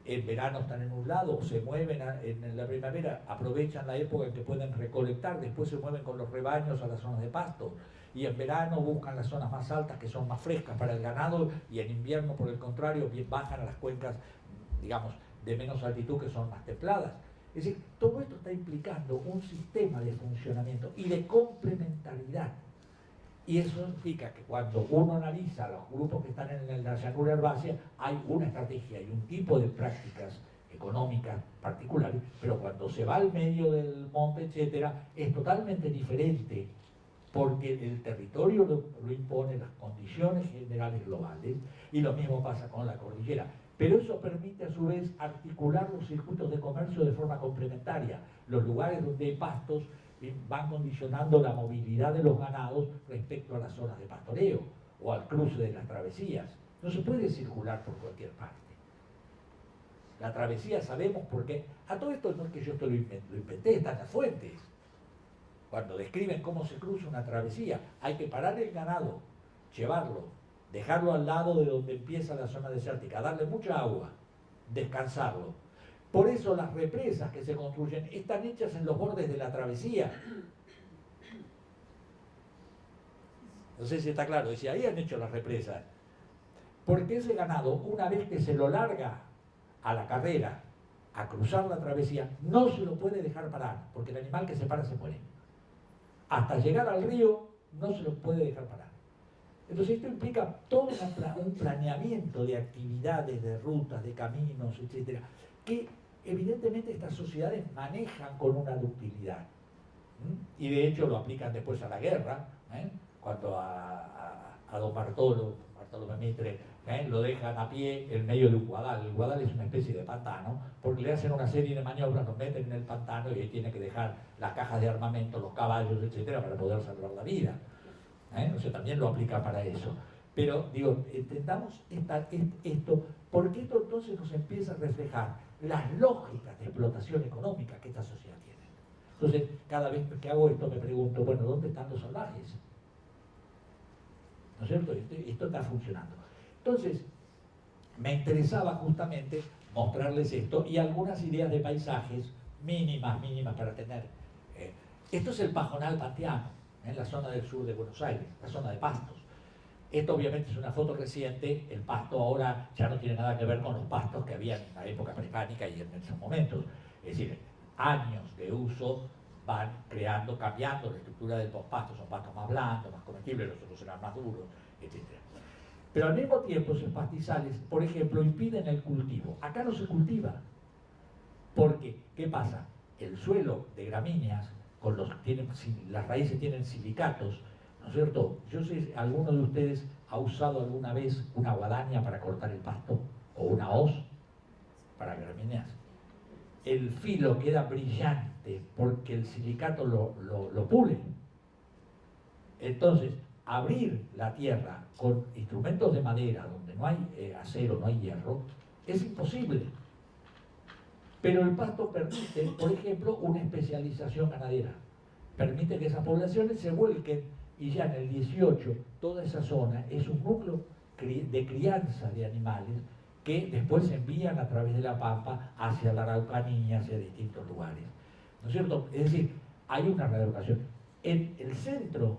En verano están en un lado, se mueven en la primavera, aprovechan la época en que pueden recolectar, después se mueven con los rebaños a las zonas de pasto, y en verano buscan las zonas más altas que son más frescas para el ganado, y en invierno, por el contrario, bajan a las cuencas, digamos, de menos altitud, que son más templadas. Es decir, todo esto está implicando un sistema de funcionamiento y de complementariedad. Y eso implica que cuando uno analiza los grupos que están en la llanura herbácea, hay una estrategia y un tipo de prácticas económicas particulares, pero cuando se va al medio del monte, etcétera, es totalmente diferente, porque el territorio lo impone las condiciones generales globales, y lo mismo pasa con la cordillera. Pero eso permite a su vez articular los circuitos de comercio de forma complementaria. Los lugares donde hay pastos van condicionando la movilidad de los ganados respecto a las zonas de pastoreo o al cruce de las travesías. No se puede circular por cualquier parte. La travesía sabemos porque, a todo esto no es que yo esto lo inventé, están las fuentes. Cuando describen cómo se cruza una travesía, hay que parar el ganado, llevarlo, dejarlo al lado de donde empieza la zona desértica, darle mucha agua, descansarlo. Por eso las represas que se construyen están hechas en los bordes de la travesía. No sé si está claro, decía, ahí han hecho las represas. Porque ese ganado, una vez que se lo larga a la carrera, a cruzar la travesía, no se lo puede dejar parar, porque el animal que se para se muere. Hasta llegar al río no se lo puede dejar parar. Entonces esto implica todo un planeamiento de actividades, de rutas, de caminos, etcétera, que evidentemente estas sociedades manejan con una ductilidad. Y de hecho lo aplican después a la guerra, cuando a don Bartolo Bartolomé Mitre, lo dejan a pie en medio de un guadal. El guadal es una especie de pantano, porque le hacen una serie de maniobras, lo meten en el pantano y ahí tiene que dejar las cajas de armamento, los caballos, etcétera, para poder salvar la vida. O sea, también lo aplica para eso. Pero, digo, entendamos esto, porque esto entonces nos empieza a reflejar las lógicas de explotación económica que esta sociedad tiene. Entonces, cada vez que hago esto me pregunto, bueno, ¿dónde están los salvajes? ¿No es cierto? Esto está funcionando. Entonces, me interesaba justamente mostrarles esto y algunas ideas de paisajes mínimas para tener. Esto es el Pajonal Panteano, en la zona del sur de Buenos Aires, la zona de pastos. Esto obviamente es una foto reciente, el pasto ahora ya no tiene nada que ver con los pastos que había en la época prehispánica y en esos momentos. Es decir, años de uso van cambiando la estructura de los pastos, son pastos más blandos, más comestibles, los otros serán más duros, etc. Pero al mismo tiempo esos pastizales, por ejemplo, impiden el cultivo. Acá no se cultiva, porque, ¿qué pasa? El suelo de gramíneas, las raíces tienen silicatos, ¿no es cierto? Yo sé si alguno de ustedes ha usado alguna vez una guadaña para cortar el pasto, o una hoz para gramíneas. El filo queda brillante porque el silicato lo pule. Entonces, abrir la tierra con instrumentos de madera, donde no hay acero, no hay hierro, es imposible. Pero el pasto permite, por ejemplo, una especialización ganadera. Permite que esas poblaciones se vuelquen y ya en el 18 toda esa zona es un núcleo de crianza de animales que después se envían a través de la Pampa hacia la Araucanía, hacia distintos lugares. ¿No es cierto? Es decir, hay una reeducación. En el centro,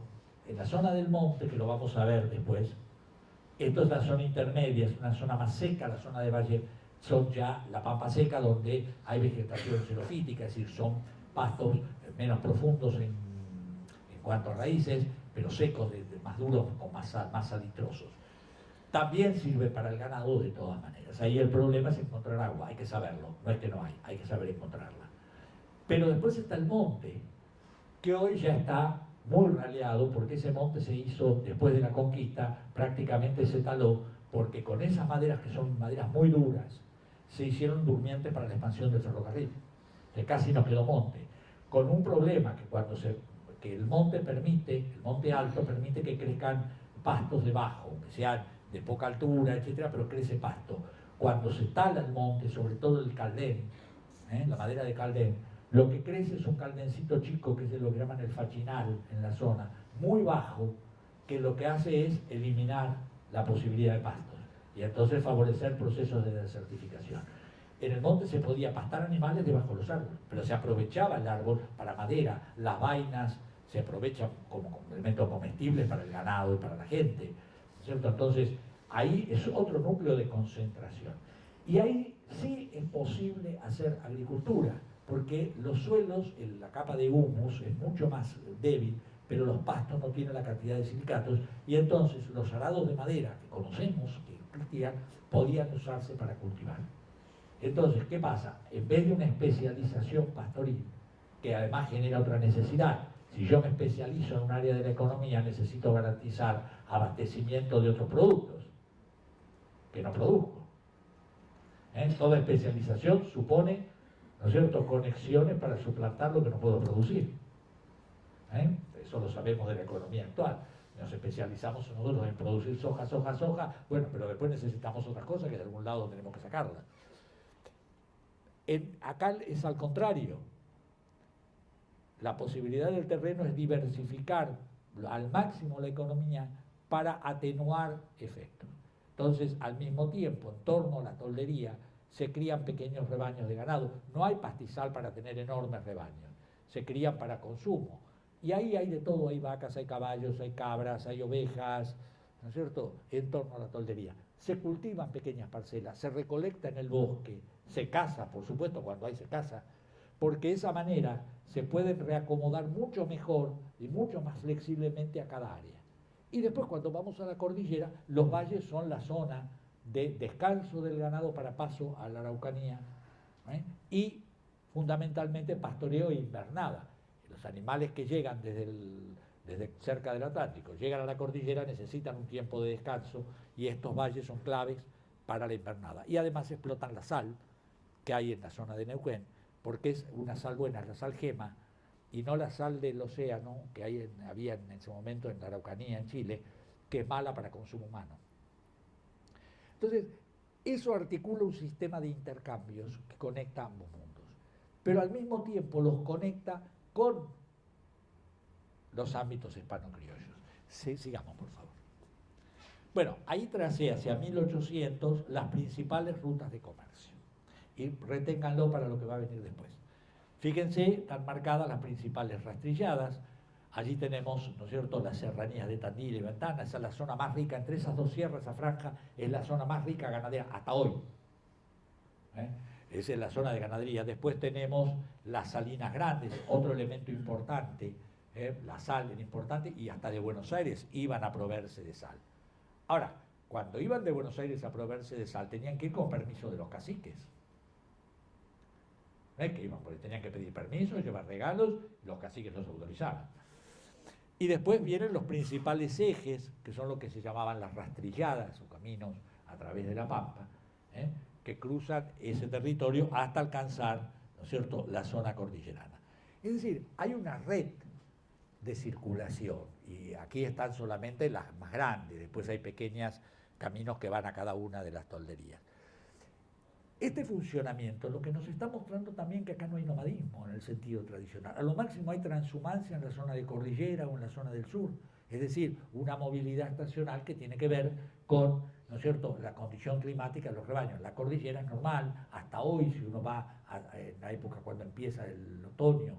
en la zona del monte, que lo vamos a ver después, esto es la zona intermedia, es una zona más seca, la zona de valle son ya la pampa seca donde hay vegetación xerofítica, es decir, son pastos menos profundos en cuanto a raíces, pero secos, más duros o más salitrosos. También sirve para el ganado de todas maneras. Ahí el problema es encontrar agua, hay que saberlo, no es que no hay que saber encontrarla. Pero después está el monte, que hoy ya está muy raleado, porque ese monte se hizo después de la conquista, prácticamente se taló, porque con esas maderas, que son maderas muy duras, se hicieron durmientes para la expansión del ferrocarril, que casi no quedó monte, con un problema que el monte alto permite que crezcan pastos debajo, que sean de poca altura, etcétera, pero crece pasto. Cuando se tala el monte, sobre todo el caldén, la madera de caldén, lo que crece es un caldencito chico, que es lo que llaman el fachinal en la zona, muy bajo, que lo que hace es eliminar la posibilidad de pastos y entonces favorecer procesos de desertificación. En el monte se podía pastar animales debajo de los árboles, pero se aprovechaba el árbol para madera, las vainas se aprovechan como elementos comestibles para el ganado y para la gente, ¿cierto? Entonces ahí es otro núcleo de concentración. Y ahí sí es posible hacer agricultura, porque los suelos, la capa de humus es mucho más débil, pero los pastos no tienen la cantidad de silicatos, y entonces los arados de madera que conocemos, que existían, podían usarse para cultivar. Entonces, ¿qué pasa? En vez de una especialización pastoril, que además genera otra necesidad, si yo me especializo en un área de la economía, necesito garantizar abastecimiento de otros productos, que no produzco. Toda especialización supone, ¿no es cierto?, conexiones para suplantar lo que no puedo producir. Eso lo sabemos de la economía actual. Nos especializamos nosotros en producir soja, bueno, pero después necesitamos otras cosas que de algún lado tenemos que sacarlas. Acá es al contrario. La posibilidad del terreno es diversificar al máximo la economía para atenuar efectos. Entonces, al mismo tiempo, en torno a la toldería, se crían pequeños rebaños de ganado. No hay pastizal para tener enormes rebaños, se crían para consumo. Y ahí hay de todo, hay vacas, hay caballos, hay cabras, hay ovejas, ¿no es cierto?, en torno a la toldería. Se cultivan pequeñas parcelas, se recolecta en el bosque, se caza, por supuesto, cuando hay se caza, porque de esa manera se pueden reacomodar mucho mejor y mucho más flexiblemente a cada área. Y después, cuando vamos a la cordillera, los valles son la zona de descanso del ganado para paso a la Araucanía, y fundamentalmente pastoreo e invernada. Los animales que llegan desde cerca del Atlántico, llegan a la cordillera, necesitan un tiempo de descanso y estos valles son claves para la invernada. Y además explotan la sal que hay en la zona de Neuquén, porque es una sal buena, es la sal gema, y no la sal del océano que había en ese momento en la Araucanía, en Chile, que es mala para consumo humano. Entonces, eso articula un sistema de intercambios que conecta ambos mundos, pero al mismo tiempo los conecta con los ámbitos hispano-criollos. Sí, sigamos, por favor. Bueno, ahí tracé hacia 1800 las principales rutas de comercio. Y reténganlo para lo que va a venir después. Fíjense, están marcadas las principales rastrilladas. Allí tenemos, ¿no es cierto?, las serranías de Tandil y Ventana. Esa es la zona más rica, entre esas dos sierras, esa franja, es la zona más rica ganadera hasta hoy. Esa es la zona de ganadería. Después tenemos las salinas grandes, otro elemento importante. La sal era importante y hasta de Buenos Aires iban a proveerse de sal. Ahora, cuando iban de Buenos Aires a proveerse de sal, tenían que ir con permiso de los caciques. Que iban, porque tenían que pedir permiso, llevar regalos, los caciques los autorizaban. Y después vienen los principales ejes, que son lo que se llamaban las rastrilladas o caminos a través de la Pampa, que cruzan ese territorio hasta alcanzar, ¿no es cierto?, la zona cordillerana. Es decir, hay una red de circulación, y aquí están solamente las más grandes, después hay pequeños caminos que van a cada una de las tolderías. Este funcionamiento lo que nos está mostrando también que acá no hay nomadismo en el sentido tradicional. A lo máximo hay transhumancia en la zona de cordillera o en la zona del sur, es decir, una movilidad estacional que tiene que ver con, ¿no es cierto?, la condición climática de los rebaños. La cordillera es normal, hasta hoy, si uno va en la época cuando empieza el otoño,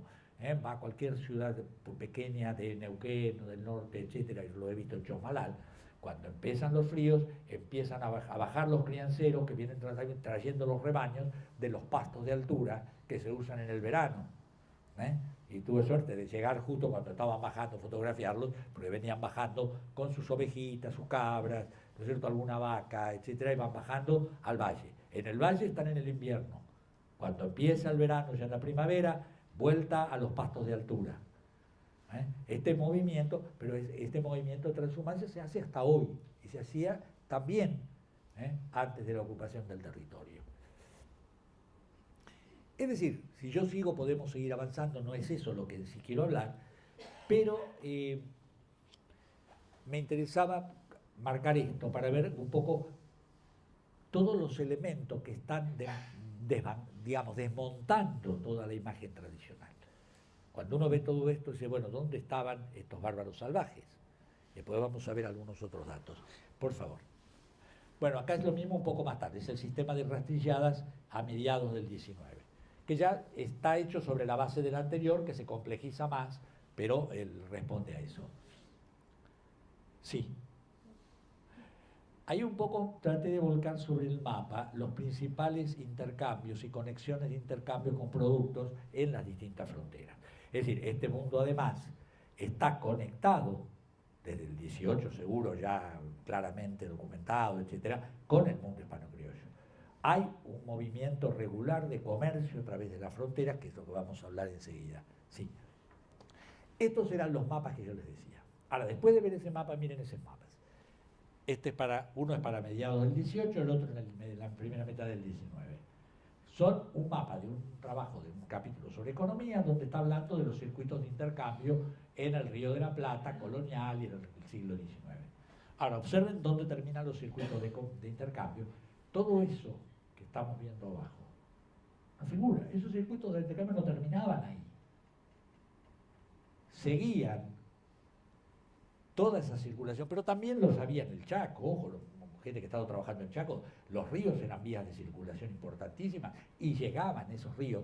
va a cualquier ciudad pequeña de Neuquén o del norte, etcétera, y lo he visto en Chosmalal. Cuando empiezan los fríos, empiezan a bajar los crianceros que vienen trayendo los rebaños de los pastos de altura que se usan en el verano. Y tuve suerte de llegar justo cuando estaban bajando, fotografiarlos, porque venían bajando con sus ovejitas, sus cabras, ¿no es cierto?, alguna vaca, etcétera, y van bajando al valle. En el valle están en el invierno. Cuando empieza el verano, ya en la primavera, vuelta a los pastos de altura. Este movimiento, pero este movimiento de transhumancia se hace hasta hoy y se hacía también antes de la ocupación del territorio. Es decir, si yo sigo, podemos seguir avanzando, no es eso lo que sí quiero hablar, pero me interesaba marcar esto para ver un poco todos los elementos que están, digamos, desmontando toda la imagen tradicional. Cuando uno ve todo esto, dice, bueno, ¿dónde estaban estos bárbaros salvajes? Después vamos a ver algunos otros datos. Por favor. Bueno, acá es lo mismo un poco más tarde, es el sistema de rastrilladas a mediados del 19, que ya está hecho sobre la base del anterior, que se complejiza más, pero él responde a eso. Sí. Ahí un poco traté de volcar sobre el mapa los principales intercambios y conexiones de intercambio con productos en las distintas fronteras. Es decir, este mundo además está conectado, desde el 18 seguro, ya claramente documentado, etcétera, con el mundo hispano-criollo. Hay un movimiento regular de comercio a través de las fronteras, que es lo que vamos a hablar enseguida. Sí. Estos eran los mapas que yo les decía. Ahora, después de ver ese mapa, miren esos mapas. Uno es para mediados del 18, el otro en la primera mitad del 19. Son un mapa de un trabajo, de un capítulo sobre economía, donde está hablando de los circuitos de intercambio en el Río de la Plata, colonial y en el siglo XIX. Ahora, observen dónde terminan los circuitos de intercambio. Todo eso que estamos viendo abajo, no figura. Esos circuitos de intercambio no terminaban ahí. Seguían toda esa circulación, pero también lo sabía en el Chaco, ojo, gente que estaba trabajando en Chaco, los ríos eran vías de circulación importantísimas y llegaban esos ríos,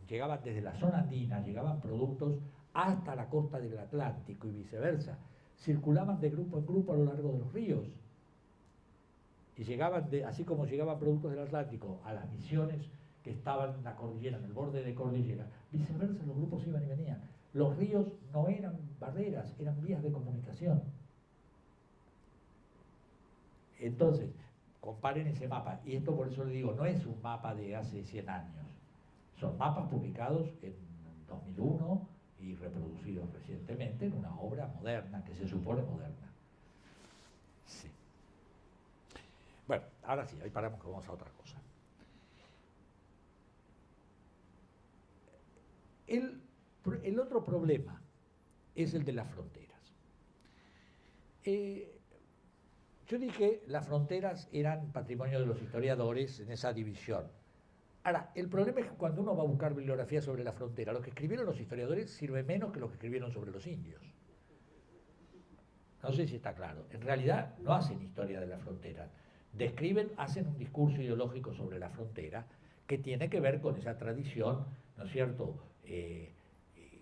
llegaban desde la zona andina, llegaban productos hasta la costa del Atlántico y viceversa, circulaban de grupo en grupo a lo largo de los ríos y llegaban, así como llegaban productos del Atlántico a las misiones que estaban en la cordillera, en el borde de cordillera, viceversa, los grupos iban y venían. Los ríos no eran barreras, eran vías de comunicación. Entonces, comparen ese mapa, y esto por eso le digo, no es un mapa de hace 100 años, son mapas publicados en 2001, y reproducidos recientemente en una obra moderna, que se supone moderna. Sí. Bueno, ahora sí, ahí paramos que vamos a otra cosa. El otro problema es el de las fronteras. Yo dije las fronteras eran patrimonio de los historiadores en esa división. Ahora, el problema es que cuando uno va a buscar bibliografía sobre la frontera, lo que escribieron los historiadores sirve menos que lo que escribieron sobre los indios. No sé si está claro. En realidad no hacen historia de la frontera. Describen, hacen un discurso ideológico sobre la frontera que tiene que ver con esa tradición, ¿no es cierto?,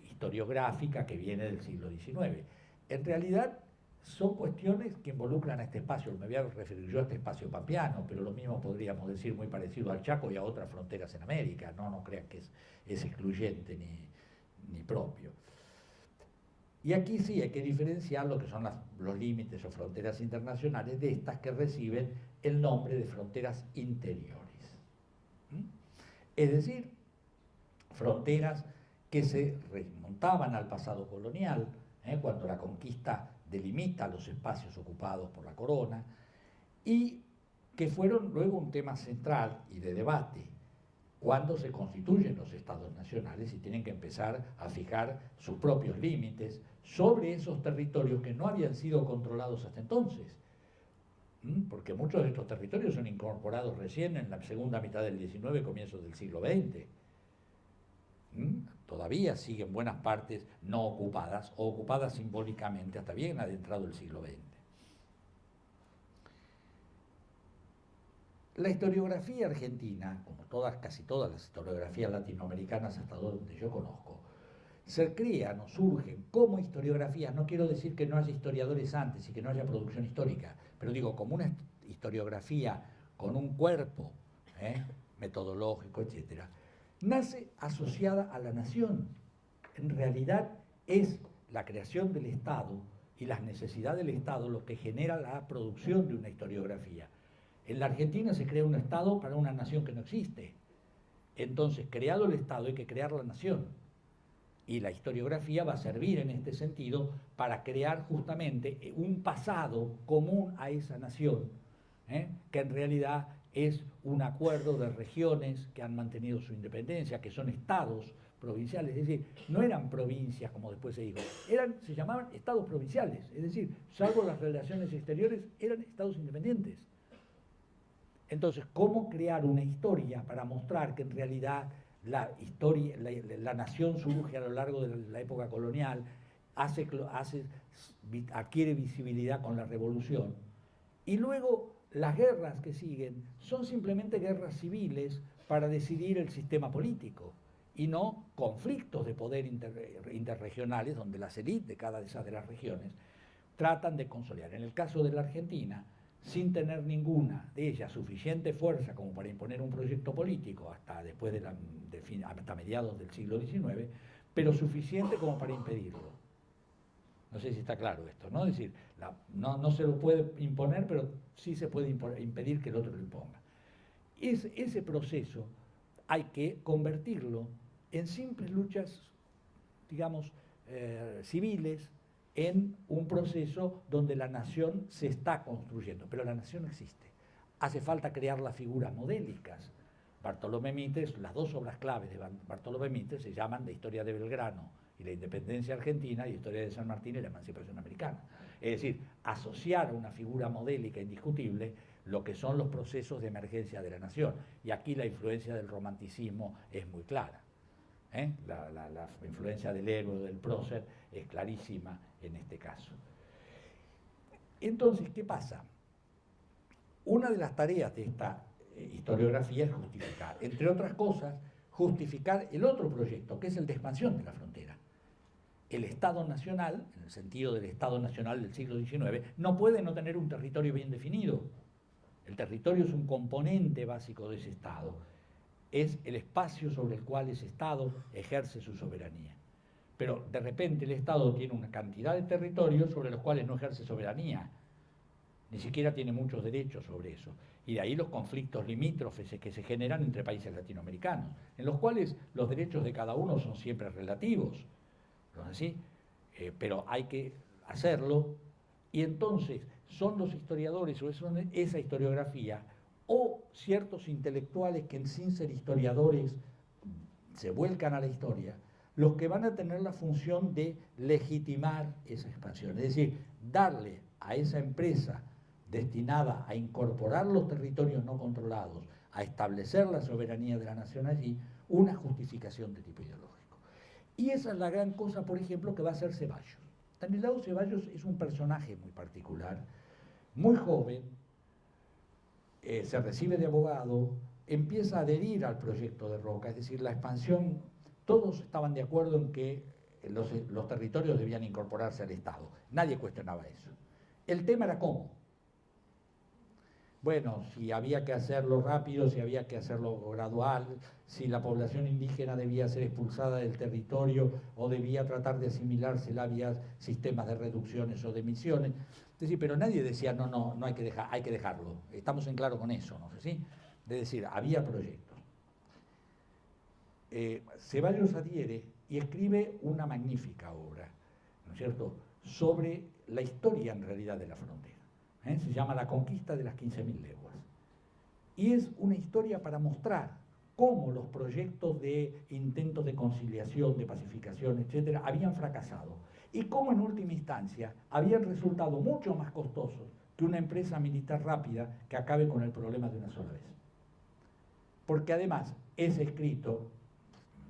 historiográfica que viene del siglo XIX. En realidad son cuestiones que involucran a este espacio, me voy a referir yo a este espacio pampeano, pero lo mismo podríamos decir muy parecido al Chaco y a otras fronteras en América, no crean que es excluyente ni propio. Y aquí sí hay que diferenciar lo que son los límites o fronteras internacionales de estas que reciben el nombre de fronteras interiores. Es decir, fronteras que se remontaban al pasado colonial, cuando la conquista delimita los espacios ocupados por la corona, y que fueron luego un tema central y de debate cuando se constituyen los estados nacionales y tienen que empezar a fijar sus propios límites sobre esos territorios que no habían sido controlados hasta entonces. Porque muchos de estos territorios son incorporados recién en la segunda mitad del XIX, comienzos del siglo XX. Todavía siguen buenas partes no ocupadas o ocupadas simbólicamente hasta bien adentrado el siglo XX. La historiografía argentina, como casi todas las historiografías latinoamericanas hasta donde yo conozco, se crean o surgen como historiografías. No quiero decir que no haya historiadores antes y que no haya producción histórica, pero digo como una historiografía con un cuerpo metodológico, etcétera, nace asociada a la nación. En realidad es la creación del Estado y las necesidades del Estado lo que genera la producción de una historiografía. En la Argentina se crea un Estado para una nación que no existe. Entonces, creado el Estado, hay que crear la nación. Y la historiografía va a servir en este sentido para crear justamente un pasado común a esa nación, que en realidad es un acuerdo de regiones que han mantenido su independencia, que son estados provinciales, es decir, no eran provincias como después se dijo, se llamaban estados provinciales, es decir, salvo las relaciones exteriores, eran estados independientes. Entonces, ¿cómo crear una historia para mostrar que en realidad la nación surge a lo largo de la época colonial, adquiere visibilidad con la revolución? Y luego las guerras que siguen son simplemente guerras civiles para decidir el sistema político y no conflictos de poder interregionales donde las élites de cada de las regiones tratan de consolidar. En el caso de la Argentina, sin tener ninguna de ellas suficiente fuerza como para imponer un proyecto político hasta después hasta mediados del siglo XIX, pero suficiente como para impedirlo. No sé si está claro esto, ¿no? Es decir, no se lo puede imponer, pero sí se puede impedir que el otro lo imponga. Ese proceso hay que convertirlo en simples luchas, digamos, civiles, en un proceso donde la nación se está construyendo, pero la nación existe. Hace falta crear las figuras modélicas. Bartolomé Mitre, las dos obras claves de Bartolomé Mitre se llaman La historia de Belgrano y la independencia argentina, y la historia de San Martín y la emancipación americana. Es decir, asociar a una figura modélica indiscutible lo que son los procesos de emergencia de la nación. Y aquí la influencia del romanticismo es muy clara. La influencia del héroe, del prócer, es clarísima en este caso. Entonces, ¿qué pasa? Una de las tareas de esta historiografía es justificar, entre otras cosas, justificar el otro proyecto, que es el de expansión de la frontera. El Estado Nacional, en el sentido del Estado Nacional del siglo XIX, no puede no tener un territorio bien definido. El territorio es un componente básico de ese Estado. Es el espacio sobre el cual ese Estado ejerce su soberanía. Pero de repente el Estado tiene una cantidad de territorios sobre los cuales no ejerce soberanía, ni siquiera tiene muchos derechos sobre eso. Y de ahí los conflictos limítrofes que se generan entre países latinoamericanos, en los cuales los derechos de cada uno son siempre relativos. ¿sí? Pero hay que hacerlo, y entonces son los historiadores o son esa historiografía o ciertos intelectuales que sin ser historiadores se vuelcan a la historia, los que van a tener la función de legitimar esa expansión, es decir, darle a esa empresa destinada a incorporar los territorios no controlados, a establecer la soberanía de la nación allí, una justificación de tipo ideológico. Y esa es la gran cosa, por ejemplo, que va a hacer Ceballos. Stanislao Ceballos es un personaje muy particular, muy joven, se recibe de abogado, empieza a adherir al proyecto de Roca, es decir, la expansión, todos estaban de acuerdo en que los territorios debían incorporarse al Estado, nadie cuestionaba eso. El tema era cómo. Bueno, si había que hacerlo rápido, si había que hacerlo gradual, si la población indígena debía ser expulsada del territorio o debía tratar de asimilársela vía sistemas de reducciones o de emisiones. Es decir, pero nadie decía, no hay que dejarlo. Estamos en claro con eso, ¿no sé si? Es decir, había proyectos. Ceballos adhiere y escribe una magnífica obra, ¿no es cierto?, sobre la historia en realidad de la frontera. Se llama La conquista de las 15.000 leguas. Y es una historia para mostrar cómo los proyectos de intentos de conciliación, de pacificación, etcétera, habían fracasado. Y cómo en última instancia habían resultado mucho más costosos que una empresa militar rápida que acabe con el problema de una sola vez. Porque además, ese escrito,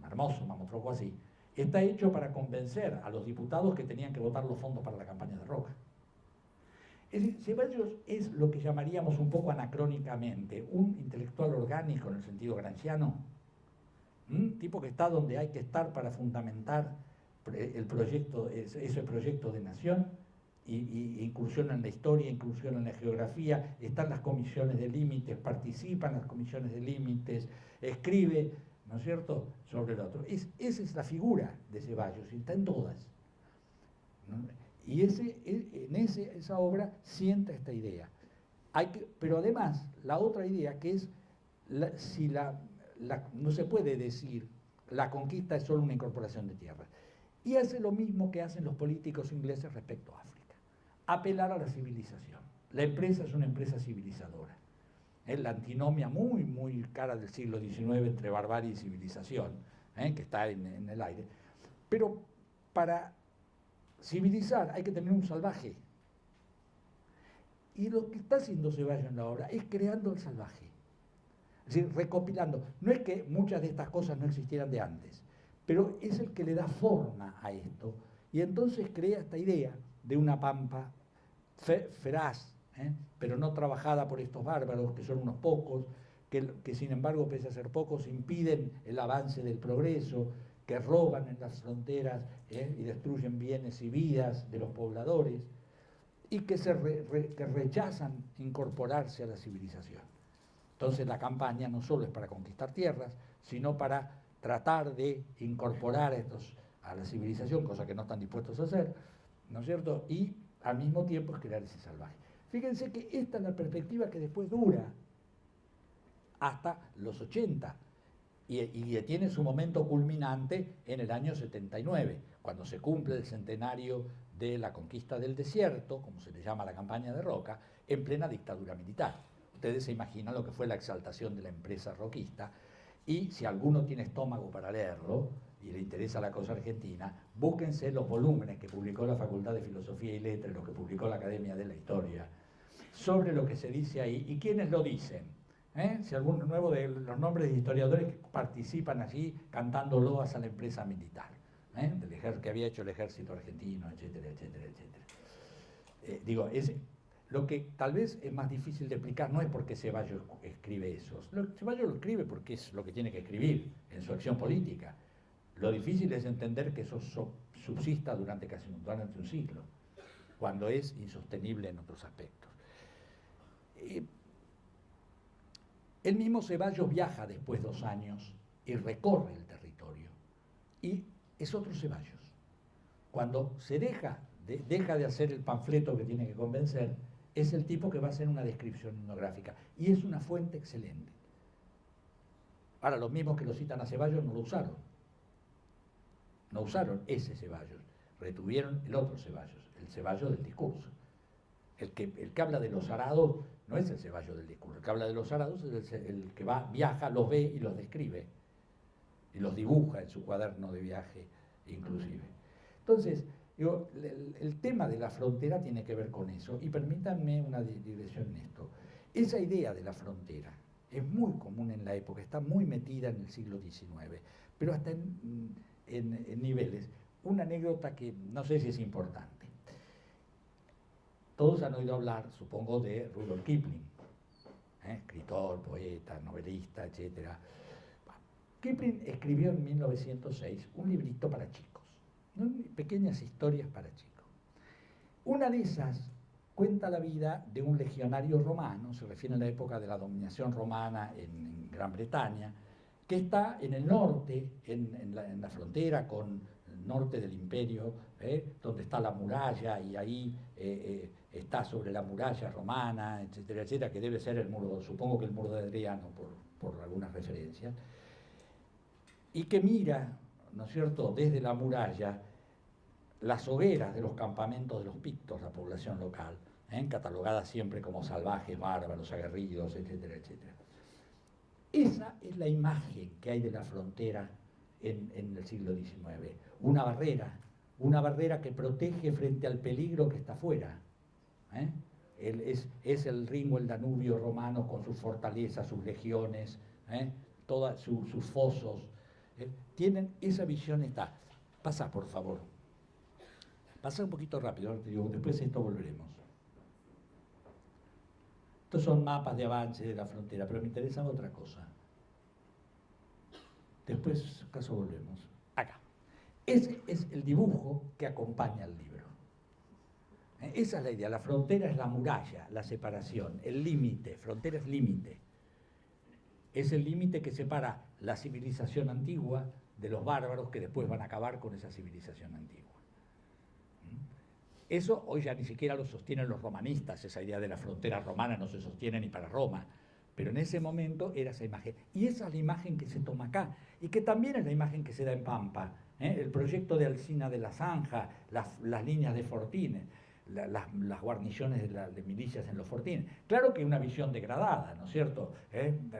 hermoso, vamos, troco así, está hecho para convencer a los diputados que tenían que votar los fondos para la campaña de Roca. Es decir, Ceballos es lo que llamaríamos un poco anacrónicamente un intelectual orgánico en el sentido gramsciano, un tipo que está donde hay que estar para fundamentar el proyecto, ese proyecto de nación, y incursiona en la historia, incursiona en la geografía, están las comisiones de límites, participa en las comisiones de límites, escribe, ¿no es cierto?, sobre el otro. Esa es la figura de Ceballos, y está en todas, ¿no? Y en esa obra sienta esta idea. Pero además, la otra idea que es, no se puede decir la conquista es solo una incorporación de tierras. Y hace lo mismo que hacen los políticos ingleses respecto a África. Apelar a la civilización. La empresa es una empresa civilizadora. Es la antinomia muy, muy cara del siglo XIX entre barbarie y civilización, que está en el aire. Pero para civilizar hay que tener un salvaje. Y lo que está haciendo Ceballos en la obra es creando el salvaje. Es decir, recopilando. No es que muchas de estas cosas no existieran de antes, pero es el que le da forma a esto. Y entonces crea esta idea de una pampa feraz, pero no trabajada por estos bárbaros, que son unos pocos, que sin embargo, pese a ser pocos, impiden el avance del progreso, que roban en las fronteras y destruyen bienes y vidas de los pobladores, y que rechazan incorporarse a la civilización. Entonces la campaña no solo es para conquistar tierras, sino para tratar de incorporar a la civilización, cosa que no están dispuestos a hacer, ¿no es cierto?, y al mismo tiempo es crear ese salvaje. Fíjense que esta es la perspectiva que después dura hasta los 80, y tiene su momento culminante en el año 79, cuando se cumple el centenario de la conquista del desierto, como se le llama la campaña de Roca, en plena dictadura militar. Ustedes se imaginan lo que fue la exaltación de la empresa roquista, y si alguno tiene estómago para leerlo y le interesa la cosa argentina, búsquense los volúmenes que publicó la Facultad de Filosofía y Letras, los que publicó la Academia de la Historia, sobre lo que se dice ahí y quiénes lo dicen. Si alguno nuevo de los nombres de historiadores que participan allí cantando loas a la empresa militar, que había hecho el ejército argentino, etcétera, etcétera, etcétera. Lo que tal vez es más difícil de explicar no es porque Ceballos escribe eso. Ceballos lo escribe porque es lo que tiene que escribir en su acción política. Lo difícil es entender que eso subsista durante un siglo, cuando es insostenible en otros aspectos. El mismo Ceballos viaja después 2 años y recorre el territorio. Y es otro Ceballos. Cuando se deja de hacer el panfleto que tiene que convencer, es el tipo que va a hacer una descripción etnográfica. Y es una fuente excelente. Ahora, los mismos que lo citan a Ceballos no lo usaron. no usaron ese Ceballos, retuvieron el otro Ceballos, el Ceballos del discurso. El que habla de los arados no es el Ceballos del discurso, el que habla de los arados es el que viaja, los ve y los describe, y los dibuja en su cuaderno de viaje inclusive. Entonces, digo, el tema de la frontera tiene que ver con eso, y permítanme una digresión en esto. Esa idea de la frontera es muy común en la época, está muy metida en el siglo XIX, pero hasta en niveles. Una anécdota que no sé si es importante. Todos han oído hablar, supongo, de Rudyard Kipling, escritor, poeta, novelista, etc. Kipling escribió en 1906 un librito para chicos, ¿no? Pequeñas historias para chicos. Una de esas cuenta la vida de un legionario romano, se refiere a la época de la dominación romana en Gran Bretaña, que está en el norte, en la frontera con el norte del imperio, donde está la muralla, y ahí está sobre la muralla romana, etcétera, etcétera, que debe ser el muro, supongo que el muro de Adriano, por algunas referencias, y que mira, ¿no es cierto?, desde la muralla, las hogueras de los campamentos de los pictos, la población local, catalogadas siempre como salvajes, bárbaros, aguerridos, etcétera, etcétera. Esa es la imagen que hay de la frontera en el siglo XIX. Una barrera que protege frente al peligro que está afuera. Es el Rin o el Danubio romano con sus fortalezas, sus legiones, todos sus fosos. Tienen esa visión, está. Pasa, por favor. Pasa un poquito rápido, te digo, después de esto volveremos. Estos son mapas de avance de la frontera, pero me interesa otra cosa. Después, acaso volvemos. Acá. Ese es el dibujo que acompaña al libro. Esa es la idea. La frontera es la muralla, la separación, el límite. Frontera es límite. Es el límite que separa la civilización antigua de los bárbaros que después van a acabar con esa civilización antigua. Eso hoy ya ni siquiera lo sostienen los romanistas, esa idea de la frontera romana no se sostiene ni para Roma, pero en ese momento era esa imagen. Y esa es la imagen que se toma acá, y que también es la imagen que se da en Pampa, el proyecto de Alsina de la Zanja, las líneas de fortines, las guarniciones de milicias en los fortines. Claro que una visión degradada, ¿no es cierto?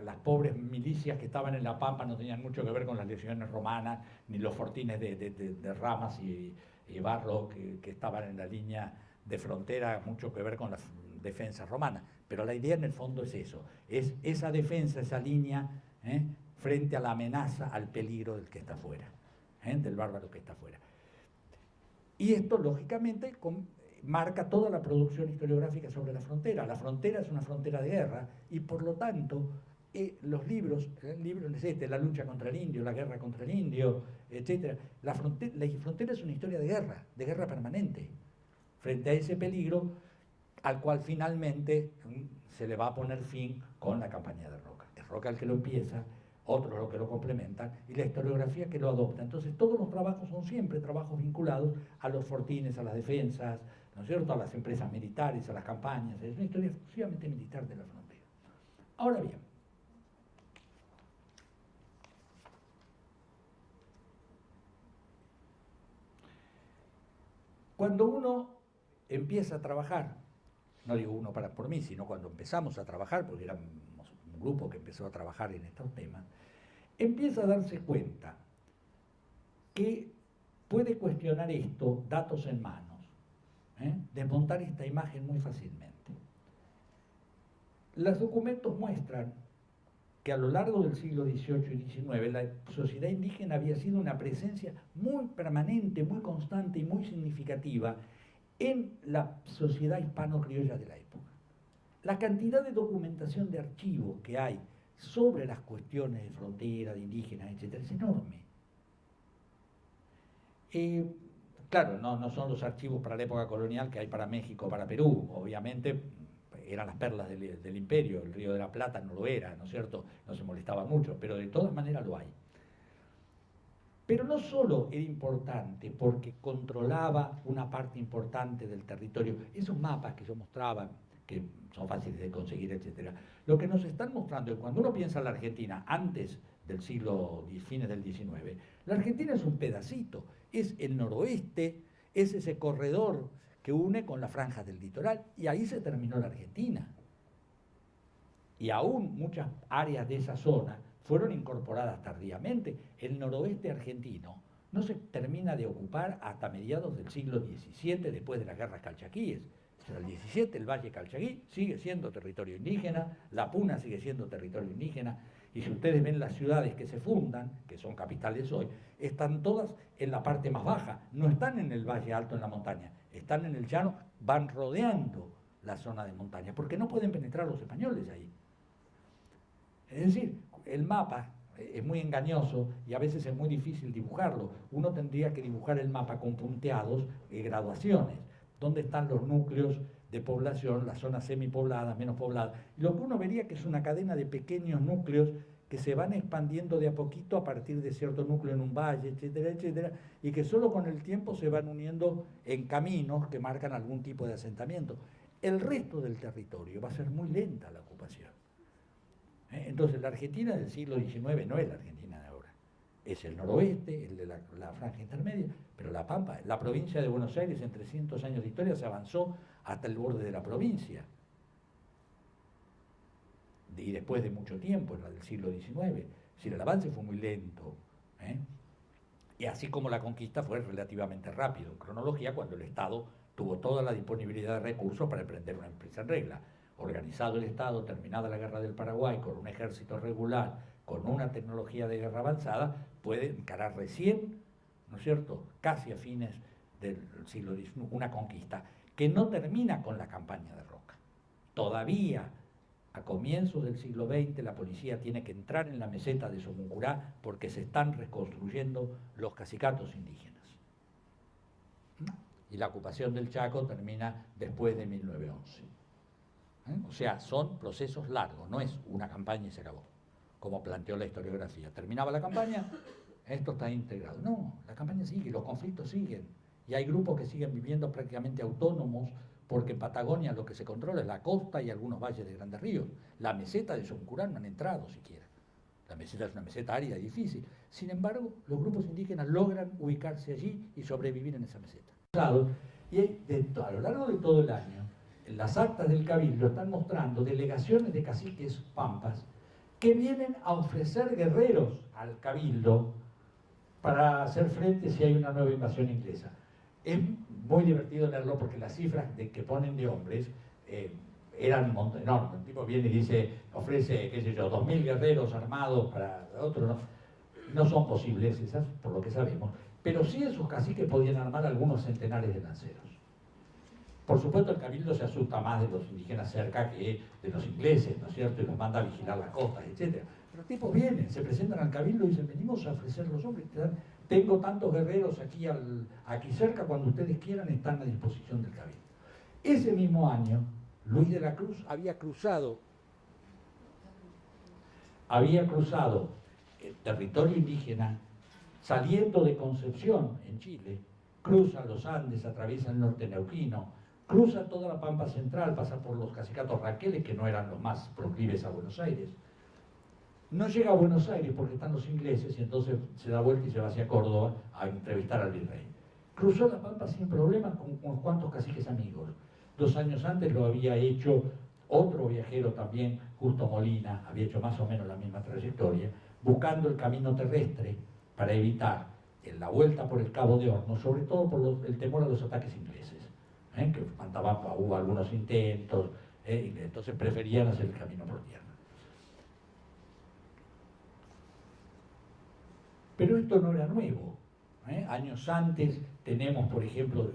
Las pobres milicias que estaban en la Pampa no tenían mucho que ver con las legiones romanas, ni los fortines de Ramas y Barro que estaban en la línea de frontera, mucho que ver con las defensas romanas. Pero la idea en el fondo es eso, es esa defensa, esa línea, frente a la amenaza, al peligro del que está afuera, del bárbaro que está afuera. Y esto, lógicamente, marca toda la producción historiográfica sobre la frontera. La frontera es una frontera de guerra y, por lo tanto, los libros, la lucha contra el indio, la guerra contra el indio, etc. La frontera es una historia de guerra permanente, frente a ese peligro al cual finalmente se le va a poner fin con la campaña de Roca. Es Roca el que lo empieza, otros los que lo complementan, y la historiografía que lo adopta. Entonces todos los trabajos son siempre trabajos vinculados a los fortines, a las defensas, ¿no es cierto?, a las empresas militares, a las campañas. Es una historia exclusivamente militar de la frontera. Ahora bien, cuando uno empieza a trabajar, no digo uno por mí, sino cuando empezamos a trabajar, porque éramos un grupo que empezó a trabajar en estos temas, empieza a darse cuenta que puede cuestionar esto, datos en manos, desmontar esta imagen muy fácilmente. Los documentos muestran que a lo largo del siglo XVIII y XIX la sociedad indígena había sido una presencia muy permanente, muy constante y muy significativa en la sociedad hispano-criolla de la época. La cantidad de documentación de archivos que hay sobre las cuestiones de frontera, de indígenas, etc., es enorme. Claro, no son los archivos para la época colonial que hay para México, para Perú. Obviamente eran las perlas del imperio, el Río de la Plata no lo era, ¿no es cierto? No se molestaba mucho, pero de todas maneras lo hay. Pero no solo era importante porque controlaba una parte importante del territorio, esos mapas que yo mostraba, que son fáciles de conseguir, etc. Lo que nos están mostrando es cuando uno piensa en la Argentina antes del siglo, fines del XIX, la Argentina es un pedacito, es el noroeste, es ese corredor que une con la franja del litoral, y ahí se terminó la Argentina. Y aún muchas áreas de esa zona fueron incorporadas tardíamente. El noroeste argentino no se termina de ocupar hasta mediados del siglo XVII, después de las guerras calchaquíes. En el XVII el Valle Calchaquí sigue siendo territorio indígena, La Puna sigue siendo territorio indígena, y si ustedes ven las ciudades que se fundan, que son capitales hoy, están todas en la parte más baja, no están en el Valle Alto, en la montaña, están en el llano, van rodeando la zona de montaña, porque no pueden penetrar los españoles ahí. Es decir, el mapa es muy engañoso y a veces es muy difícil dibujarlo. Uno tendría que dibujar el mapa con punteados y graduaciones. ¿Dónde están los núcleos de población, las zonas semipobladas, menos pobladas? Y lo que uno vería que es una cadena de pequeños núcleos que se van expandiendo de a poquito a partir de cierto núcleo en un valle, etcétera, etcétera, y que solo con el tiempo se van uniendo en caminos que marcan algún tipo de asentamiento. El resto del territorio va a ser muy lenta la ocupación. Entonces la Argentina del siglo XIX no es la Argentina de ahora, es el noroeste, el de la franja intermedia, pero la Pampa, la provincia de Buenos Aires en 300 años de historia se avanzó hasta el borde de la provincia, y después de mucho tiempo, en la del siglo XIX, es decir, el avance fue muy lento, y así como la conquista fue relativamente rápido, en cronología, cuando el Estado tuvo toda la disponibilidad de recursos para emprender una empresa en regla. Organizado el Estado, terminada la guerra del Paraguay, con un ejército regular, con una tecnología de guerra avanzada, puede encarar recién, ¿no es cierto?, casi a fines del siglo XIX, una conquista que no termina con la campaña de Roca. Todavía, a comienzos del siglo XX, la policía tiene que entrar en la meseta de Somuncurá porque se están reconstruyendo los cacicatos indígenas. Y la ocupación del Chaco termina después de 1911. O sea, son procesos largos, no es una campaña y se acabó, como planteó la historiografía. Terminaba la campaña, esto está integrado. No, la campaña sigue, los conflictos siguen, y hay grupos que siguen viviendo prácticamente autónomos, porque en Patagonia lo que se controla es la costa y algunos valles de grandes ríos. La meseta de Soncurán no han entrado siquiera. La meseta es una meseta árida y difícil. Sin embargo, los grupos indígenas logran ubicarse allí y sobrevivir en esa meseta. Y a lo largo de todo el año, las actas del Cabildo están mostrando delegaciones de caciques pampas que vienen a ofrecer guerreros al Cabildo para hacer frente si hay una nueva invasión inglesa. Es muy divertido leerlo porque las cifras que ponen de hombres eran enormes. El tipo viene y dice, ofrece, qué sé yo, 2.000 guerreros armados para otros. No son posibles esas, por lo que sabemos, pero sí esos caciques podían armar algunos centenares de lanceros. Por supuesto, el Cabildo se asusta más de los indígenas cerca que de los ingleses, ¿no es cierto? Y los manda a vigilar las costas, etc. Pero los tipos vienen, se presentan al Cabildo y dicen, venimos a ofrecer los hombres. Tengo tantos guerreros aquí cerca, cuando ustedes quieran, están a disposición del Cabildo. Ese mismo año, Luis de la Cruz había cruzado el territorio indígena, saliendo de Concepción, en Chile, cruza los Andes, atraviesa el norte neuquino, cruza toda la Pampa Central, pasa por los cacicatos Raqueles, que no eran los más proclives a Buenos Aires. No llega a Buenos Aires porque están los ingleses y entonces se da vuelta y se va hacia Córdoba a entrevistar al virrey. Cruzó la Pampa sin problemas con unos cuantos caciques amigos. 2 años antes lo había hecho otro viajero también, Justo Molina, había hecho más o menos la misma trayectoria, buscando el camino terrestre para evitar la vuelta por el Cabo de Hornos, sobre todo por el temor a los ataques ingleses, que hubo algunos intentos, entonces preferían hacer el camino por tierra. Pero esto no era nuevo. Años antes tenemos, por ejemplo,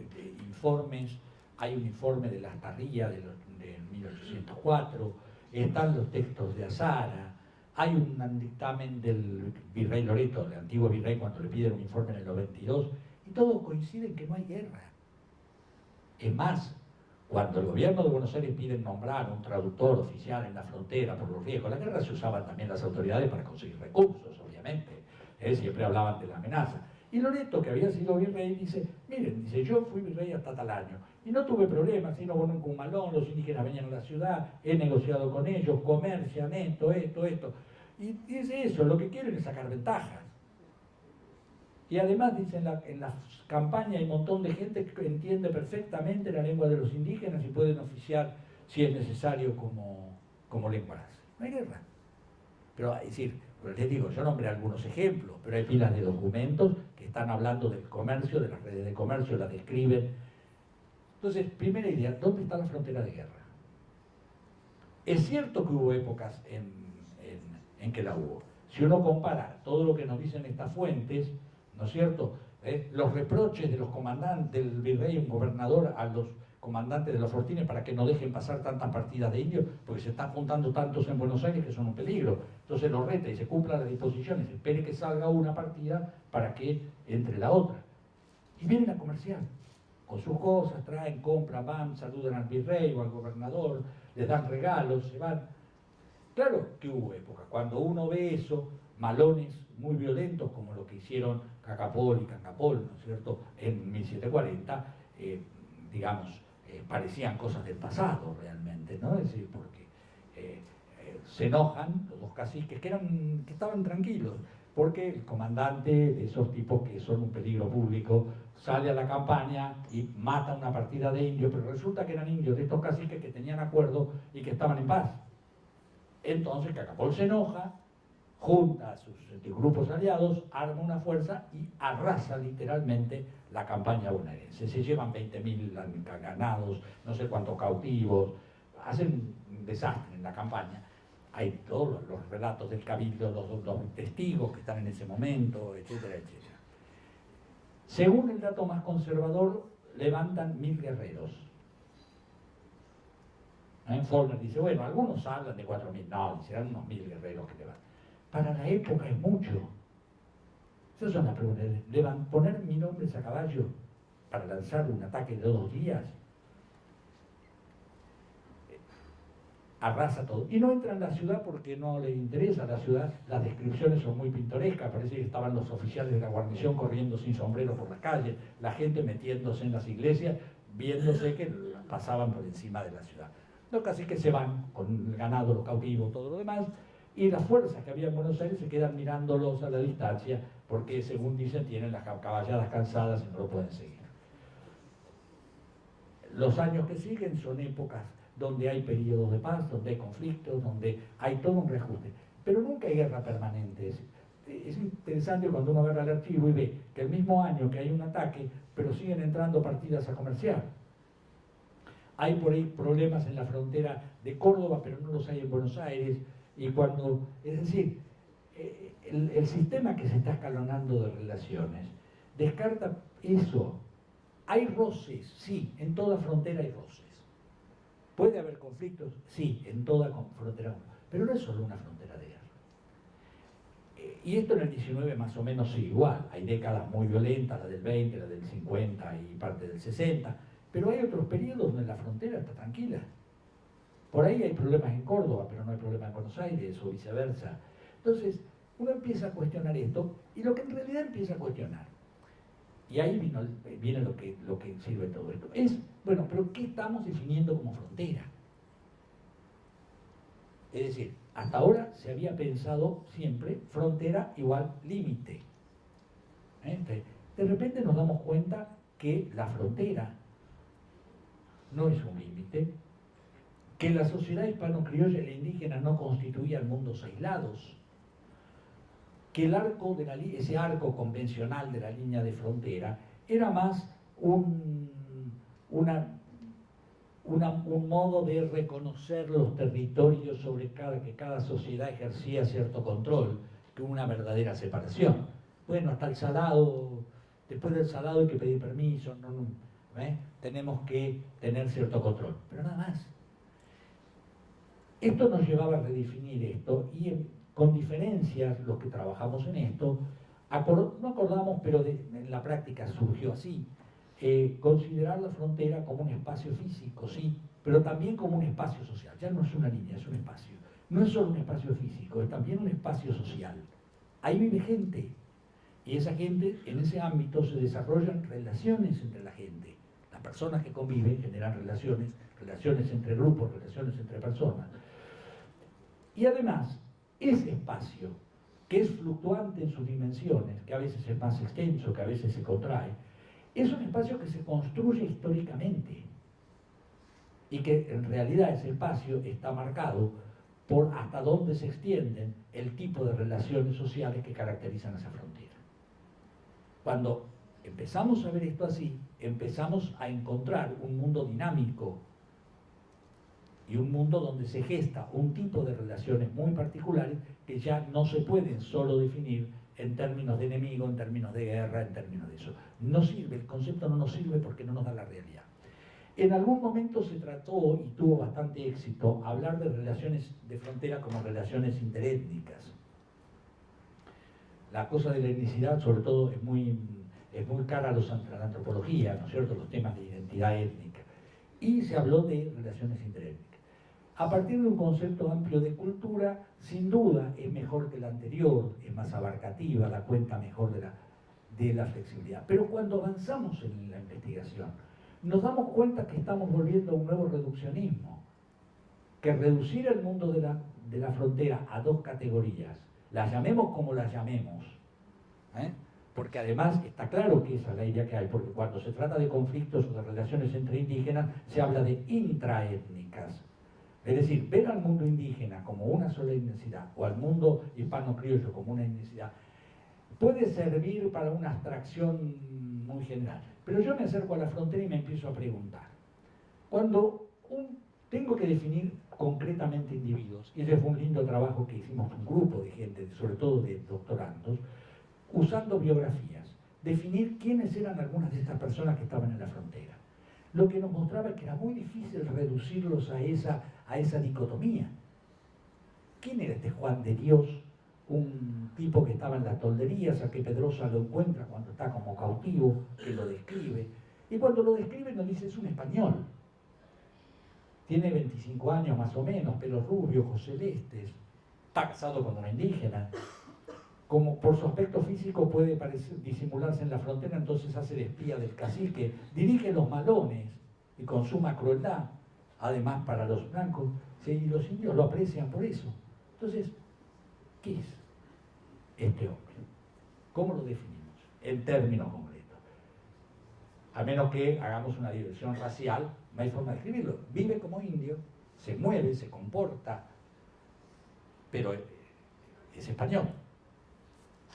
informes, hay un informe de las parrillas de 1804, están los textos de Azara, hay un dictamen del virrey Loreto, del antiguo virrey, cuando le piden un informe en el 92, y todos coinciden que no hay guerra. Es más, cuando el gobierno de Buenos Aires pide nombrar un traductor oficial en la frontera por los riesgos de la guerra, se usaban también las autoridades para conseguir recursos, obviamente. Siempre hablaban de la amenaza. Y Loreto, que había sido virrey, dice, miren, dice, yo fui virrey hasta tal año, y no tuve problemas, sino con un malón, los indígenas venían a la ciudad, he negociado con ellos, comercian esto. Y es eso, lo que quieren es sacar ventajas. Y además, dicen, en las campañas hay un montón de gente que entiende perfectamente la lengua de los indígenas y pueden oficiar, si es necesario, como lengua base. No hay guerra. Pero, es decir, les digo, yo nombré algunos ejemplos, pero hay pilas de documentos que están hablando del comercio, de las redes de comercio, las describen. Entonces, primera idea, ¿dónde está la frontera de guerra? Es cierto que hubo épocas en que la hubo. Si uno compara todo lo que nos dicen estas fuentes, ¿no es cierto? Los reproches de los comandantes, del virrey y un gobernador a los comandantes de los fortines para que no dejen pasar tantas partidas de indios, porque se están juntando tantos en Buenos Aires que son un peligro. Entonces los reta y se cumplan las disposiciones, espere que salga una partida para que entre la otra. Y vienen a comerciar. Con sus cosas, traen, compran, van, saludan al virrey o al gobernador, les dan regalos, se van. Claro que hubo épocas, cuando uno ve eso, malones muy violentos como lo que hicieron Cacapol y Cancapol, ¿no es cierto?, en 1740, digamos, parecían cosas del pasado realmente, ¿no? Es decir, porque se enojan los dos caciques que estaban tranquilos, porque el comandante de esos tipos que son un peligro público sale a la campaña y mata una partida de indios, pero resulta que eran indios de estos caciques que tenían acuerdo y que estaban en paz. Entonces Cacapol se enoja, junta a sus grupos aliados, arma una fuerza y arrasa literalmente la campaña bonaerense. Se llevan 20.000 ganados, no sé cuántos cautivos, hacen un desastre en la campaña. Hay todos los relatos del cabildo, los testigos que están en ese momento, etcétera, etcétera. Según el dato más conservador, levantan 1.000 guerreros. Faulkner dice, bueno, algunos hablan de 4.000, no, serán unos 1.000 guerreros que levantan. Para la época es mucho. Esas son las preguntas. Poner 1.000 hombres a caballo para lanzar un ataque de 2 días, arrasa todo. Y no entra en la ciudad porque no le interesa la ciudad. Las descripciones son muy pintorescas. Parece que estaban los oficiales de la guarnición corriendo sin sombrero por las calles, la gente metiéndose en las iglesias, viéndose que pasaban por encima de la ciudad. Los caciques se van con el ganado, los cautivos, todo lo demás, y las fuerzas que había en Buenos Aires se quedan mirándolos a la distancia porque, según dicen, tienen las caballadas cansadas y no lo pueden seguir. Los años que siguen son épocas donde hay periodos de paz, donde hay conflictos, donde hay todo un reajuste, pero nunca hay guerra permanente. Es interesante cuando uno agarra el archivo y ve que el mismo año que hay un ataque, pero siguen entrando partidas a comerciar. Hay por ahí problemas en la frontera de Córdoba, pero no los hay en Buenos Aires. Y cuando, es decir, el sistema que se está escalonando de relaciones descarta eso. Hay roces, sí, en toda frontera hay roces. ¿Puede haber conflictos? Sí, en toda frontera, pero no es solo una frontera de guerra. Y esto en el 19 más o menos sí, igual. Hay décadas muy violentas, la del 20, la del 50 y parte del 60, pero hay otros periodos donde la frontera está tranquila. Por ahí hay problemas en Córdoba, pero no hay problemas en Buenos Aires, o viceversa. Entonces, uno empieza a cuestionar esto, y lo que en realidad empieza a cuestionar, y ahí viene lo que sirve todo esto, es, bueno, pero ¿qué estamos definiendo como frontera? Es decir, hasta ahora se había pensado siempre frontera igual límite. De repente nos damos cuenta que la frontera no es un límite, que la sociedad hispano-criolla y la indígena no constituían mundos aislados, que el arco ese arco convencional de la línea de frontera era más un modo de reconocer los territorios sobre que cada sociedad ejercía cierto control, que una verdadera separación. Bueno, hasta el salado, después del salado hay que pedir permiso, tenemos que tener cierto control, pero nada más. Esto nos llevaba a redefinir esto y con diferencias, los que trabajamos en esto, no acordamos, pero en la práctica surgió así, considerar la frontera como un espacio físico, sí, pero también como un espacio social. Ya no es una línea, es un espacio. No es solo un espacio físico, es también un espacio social. Ahí vive gente, y esa gente, en ese ámbito se desarrollan relaciones entre la gente. Las personas que conviven generan relaciones entre grupos, relaciones entre personas. Y además, ese espacio, que es fluctuante en sus dimensiones, que a veces es más extenso, que a veces se contrae, es un espacio que se construye históricamente y que en realidad ese espacio está marcado por hasta dónde se extienden el tipo de relaciones sociales que caracterizan esa frontera. Cuando empezamos a ver esto así, empezamos a encontrar un mundo dinámico y un mundo donde se gesta un tipo de relaciones muy particulares que ya no se pueden solo definir en términos de enemigo, en términos de guerra, en términos de eso. No sirve, el concepto no nos sirve porque no nos da la realidad. En algún momento se trató, y tuvo bastante éxito, hablar de relaciones de frontera como relaciones interétnicas. La cosa de la etnicidad, sobre todo, es muy cara a la antropología, ¿no es cierto?, los temas de identidad étnica. Y se habló de relaciones interétnicas. A partir de un concepto amplio de cultura, sin duda es mejor que la anterior, es más abarcativa, da cuenta mejor de la flexibilidad. Pero cuando avanzamos en la investigación, nos damos cuenta que estamos volviendo a un nuevo reduccionismo, que reducir el mundo de la frontera a dos categorías, las llamemos como las llamemos, porque además está claro que esa es la idea que hay, porque cuando se trata de conflictos o de relaciones entre indígenas, se habla de intraétnicas. Es decir, ver al mundo indígena como una sola etnicidad o al mundo hispano-criollo como una etnicidad puede servir para una abstracción muy general. Pero yo me acerco a la frontera y me empiezo a preguntar. Cuando tengo que definir concretamente individuos, y ese fue un lindo trabajo que hicimos un grupo de gente, sobre todo de doctorandos, usando biografías, definir quiénes eran algunas de estas personas que estaban en la frontera. Lo que nos mostraba es que era muy difícil reducirlos a esa dicotomía. ¿Quién era este Juan de Dios? Un tipo que estaba en las tolderías, a que Pedrosa lo encuentra cuando está como cautivo, que lo describe. Y cuando lo describe nos dice, es un español. Tiene 25 años más o menos, pelos rubios, ojos celestes, está casado con una indígena. Como por su aspecto físico puede disimularse en la frontera, entonces hace de espía del cacique, dirige los malones y con suma crueldad, además para los blancos, ¿sí? Y los indios lo aprecian por eso. Entonces, ¿qué es este hombre? ¿Cómo lo definimos? En términos concretos. A menos que hagamos una división racial, no hay forma de escribirlo. Vive como indio, se mueve, se comporta, pero es español.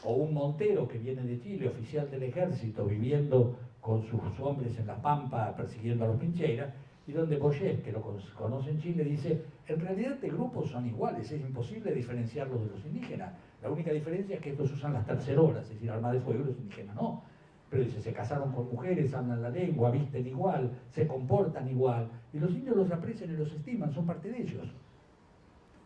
O un montero que viene de Chile, oficial del ejército, viviendo con sus hombres en la pampa persiguiendo a los pincheiras, y donde Boyer, que lo conoce en Chile, dice, en realidad este grupo son iguales, es imposible diferenciarlos de los indígenas. La única diferencia es que estos usan las tercerolas, es decir, armas de fuego, y los indígenas no. Pero dice, se casaron con mujeres, hablan la lengua, visten igual, se comportan igual, y los indios los aprecian y los estiman, son parte de ellos.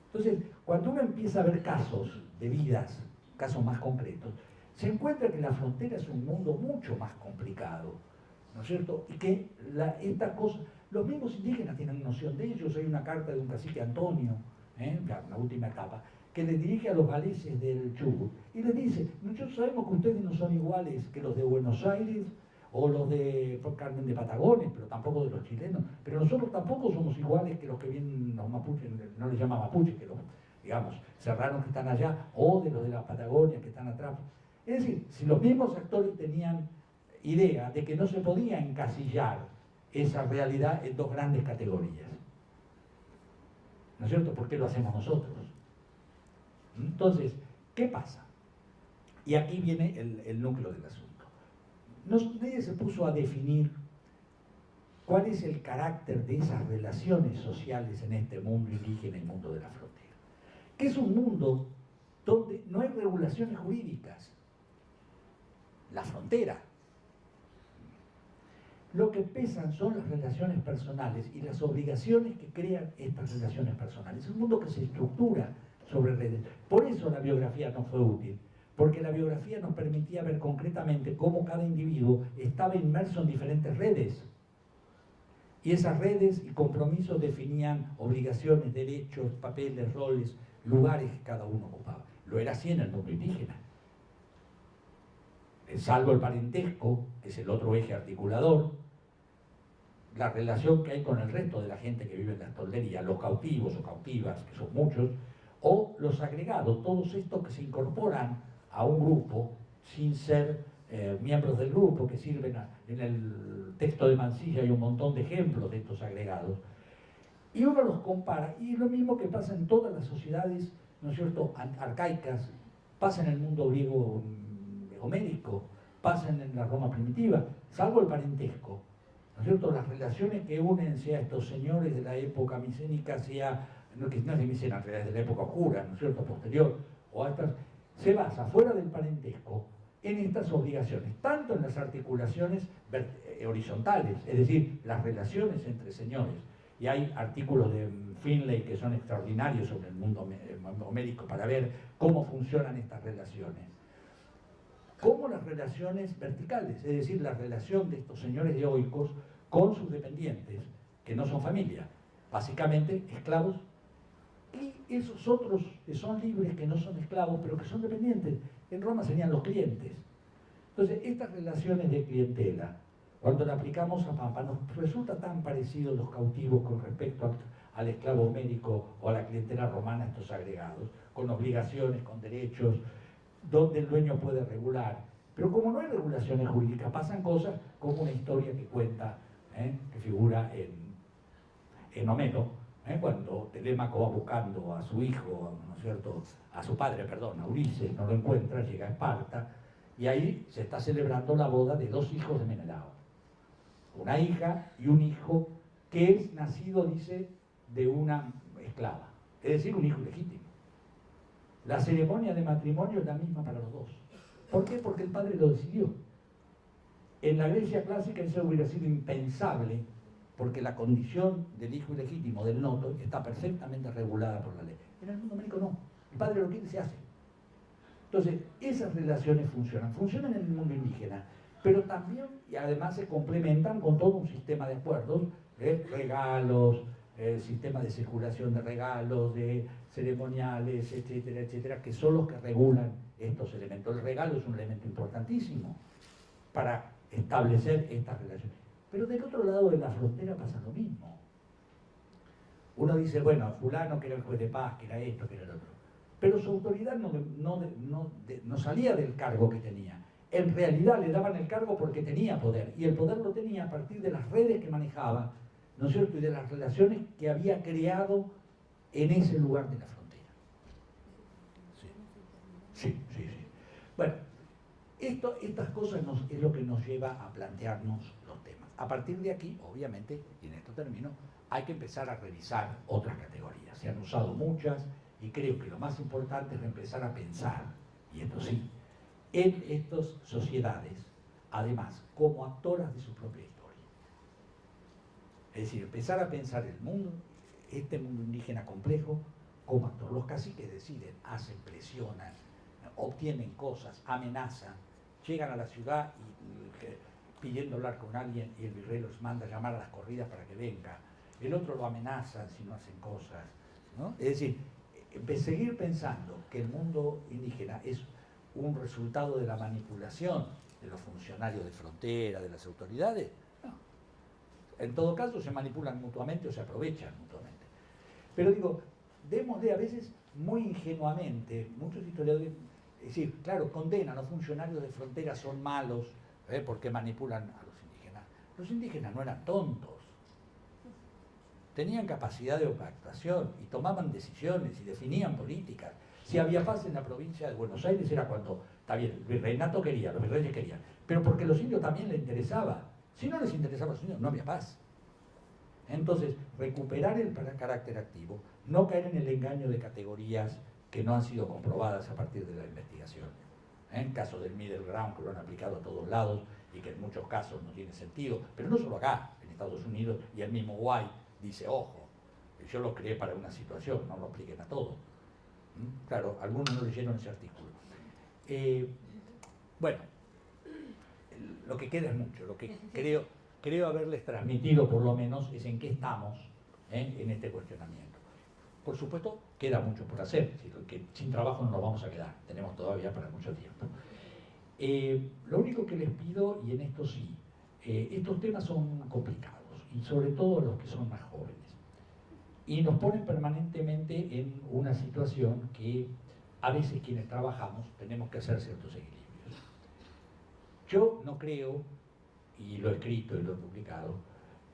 Entonces, cuando uno empieza a ver casos de vidas, casos más concretos, se encuentra que la frontera es un mundo mucho más complicado, ¿no es cierto? Y que estas cosas, los mismos indígenas tienen noción de ellos. Hay una carta de un cacique Antonio, la última etapa, que le dirige a los galeses del Chubut y les dice, nosotros sabemos que ustedes no son iguales que los de Buenos Aires o los de Carmen de Patagones, pero tampoco de los chilenos, pero nosotros tampoco somos iguales que los que vienen los mapuches, no les llama mapuche, que los, digamos, serranos que están allá, o de los de la Patagonia que están atrás. Es decir, si los mismos actores tenían idea de que no se podía encasillar esa realidad en dos grandes categorías, ¿no es cierto? ¿Por qué lo hacemos nosotros? Entonces, ¿qué pasa? Y aquí viene el núcleo del asunto. Nadie se puso a definir cuál es el carácter de esas relaciones sociales en este mundo indígena y mundo de la frontera. Que es un mundo donde no hay regulaciones jurídicas. La frontera. Lo que pesan son las relaciones personales y las obligaciones que crean estas relaciones personales. Es un mundo que se estructura sobre redes. Por eso la biografía no fue útil, porque la biografía nos permitía ver concretamente cómo cada individuo estaba inmerso en diferentes redes. Y esas redes y compromisos definían obligaciones, derechos, papeles, roles, lugares que cada uno ocupaba. Lo era así en el mundo indígena. Salvo el parentesco, que es el otro eje articulador, la relación que hay con el resto de la gente que vive en las tolderías, los cautivos o cautivas, que son muchos, o los agregados, todos estos que se incorporan a un grupo sin ser miembros del grupo, que sirven en el texto de Mansilla hay un montón de ejemplos de estos agregados, y uno los compara, y lo mismo que pasa en todas las sociedades, ¿no es cierto?, arcaicas, pasa en el mundo griego homérico, pasa en la Roma primitiva, salvo el parentesco, ¿no es cierto?, las relaciones que unen, sea estos señores de la época micénica, sea, no es de Micena, en realidad es de la época oscura, ¿no es cierto?, posterior, o estas, se basa fuera del parentesco en estas obligaciones, tanto en las articulaciones horizontales, es decir, las relaciones entre señores, y hay artículos de Finlay que son extraordinarios sobre el mundo homérico para ver cómo funcionan estas relaciones, como las relaciones verticales, es decir, la relación de estos señores eoicos con sus dependientes, que no son familia, básicamente esclavos, y esos otros que son libres, que no son esclavos, pero que son dependientes. En Roma serían los clientes. Entonces, estas relaciones de clientela, cuando la aplicamos a Pampa, nos resulta tan parecido los cautivos con respecto al esclavo homérico o a la clientela romana, estos agregados, con obligaciones, con derechos, donde el dueño puede regular. Pero como no hay regulaciones jurídicas, pasan cosas como una historia que cuenta, que figura en Homero, cuando Telémaco va buscando a su hijo, ¿no es cierto?, a su padre, perdón, a Ulises, no lo encuentra, llega a Esparta, y ahí se está celebrando la boda de dos hijos de Menelao. Una hija y un hijo que es nacido, dice, de una esclava, es decir, un hijo ilegítimo. La ceremonia de matrimonio es la misma para los dos. ¿Por qué? Porque el padre lo decidió. En la Grecia clásica eso hubiera sido impensable, porque la condición del hijo ilegítimo, del noto, está perfectamente regulada por la ley. En el mundo homérico no. El padre lo quiere y se hace. Entonces, esas relaciones funcionan en el mundo indígena, pero también, y además se complementan con todo un sistema de acuerdos, regalos, sistema de circulación de regalos, de ceremoniales, etcétera, etcétera, que son los que regulan estos elementos. El regalo es un elemento importantísimo para establecer estas relaciones. Pero del otro lado de la frontera pasa lo mismo. Uno dice, bueno, fulano que era el juez de paz, que era esto, que era el otro. Pero su autoridad no salía del cargo que tenía. En realidad le daban el cargo porque tenía poder. Y el poder lo tenía a partir de las redes que manejaba, ¿no es cierto?, y de las relaciones que había creado en ese lugar de la frontera. Sí. Bueno, estas cosas es lo que nos lleva a plantearnos los temas. A partir de aquí, obviamente, y en esto termino, hay que empezar a revisar otras categorías. Se han usado muchas y creo que lo más importante es empezar a pensar, y esto sí, en estas sociedades, además, como actoras de su propia historia. Es decir, empezar a pensar el mundo, este mundo indígena complejo, como actor. Los caciques deciden, hacen, presionan, obtienen cosas, amenazan, llegan a la ciudad y pidiendo hablar con alguien y el virrey los manda a llamar a las corridas para que venga. El otro lo amenaza si no hacen cosas, ¿no? Es decir, seguir pensando que el mundo indígena es un resultado de la manipulación de los funcionarios de frontera, de las autoridades, no. En todo caso se manipulan mutuamente o se aprovechan mutuamente. Pero digo, démosle a veces muy ingenuamente, muchos historiadores, es decir, claro, condenan a los funcionarios de frontera, son malos, porque manipulan a los indígenas. Los indígenas no eran tontos, tenían capacidad de actuación y tomaban decisiones y definían políticas. Si había paz en la provincia de Buenos Aires era cuando, está bien, el virreinato quería, los virreyes querían, pero porque a los indios también les interesaba. Si no les interesaba a los indios, no había paz. Entonces, recuperar el carácter activo, no caer en el engaño de categorías que no han sido comprobadas a partir de la investigación. En caso del middle ground, que lo han aplicado a todos lados y que en muchos casos no tiene sentido, pero no solo acá, en Estados Unidos, y el mismo White dice, ojo, yo lo creé para una situación, no lo apliquen a todo. Claro, algunos no leyeron ese artículo. Bueno, lo que queda es mucho, lo que creo haberles transmitido por lo menos es en qué estamos en este cuestionamiento. Por supuesto, queda mucho por hacer, que sin trabajo no nos vamos a quedar, tenemos todavía para mucho tiempo. Lo único que les pido, y en esto sí, estos temas son complicados, y sobre todo los que son más jóvenes. y nos ponen permanentemente en una situación que a veces quienes trabajamos tenemos que hacer ciertos equilibrios. Yo no creo, y lo he escrito y lo he publicado,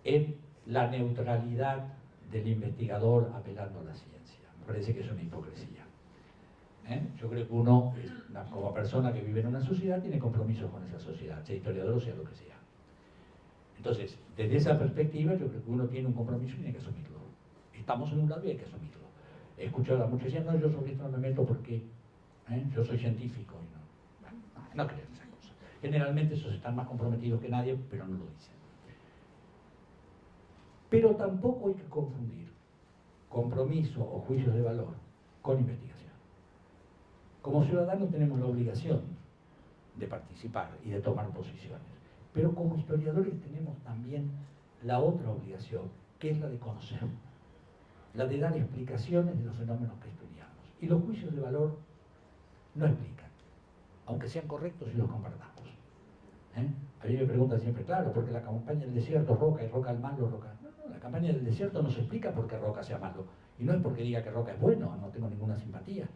en la neutralidad del investigador apelando a la ciencia. Me parece que es una hipocresía. Yo creo que uno, como persona que vive en una sociedad, tiene compromisos con esa sociedad, sea historiador o sea lo que sea. Entonces, desde esa perspectiva, yo creo que uno tiene un compromiso y tiene que asumirlo. Estamos en un lado y hay que asumirlo. He escuchado a muchos que decían, no, yo sobre esto no me meto porque yo soy científico. Y no, bueno, no creo en esas cosas. Generalmente esos están más comprometidos que nadie, pero no lo dicen. Pero tampoco hay que confundir compromiso o juicios de valor con investigación. Como ciudadanos tenemos la obligación de participar y de tomar posiciones, pero como historiadores tenemos también la otra obligación, que es la de conocer, la de dar explicaciones de los fenómenos que estudiamos. Y los juicios de valor no explican, aunque sean correctos y los compartamos. A mí me preguntan siempre, claro, porque la campaña del desierto es Roca y Roca es malo, Roca. No, la campaña del desierto no se explica porque Roca sea malo. Y no es porque diga que Roca es bueno, no tengo ninguna simpatía.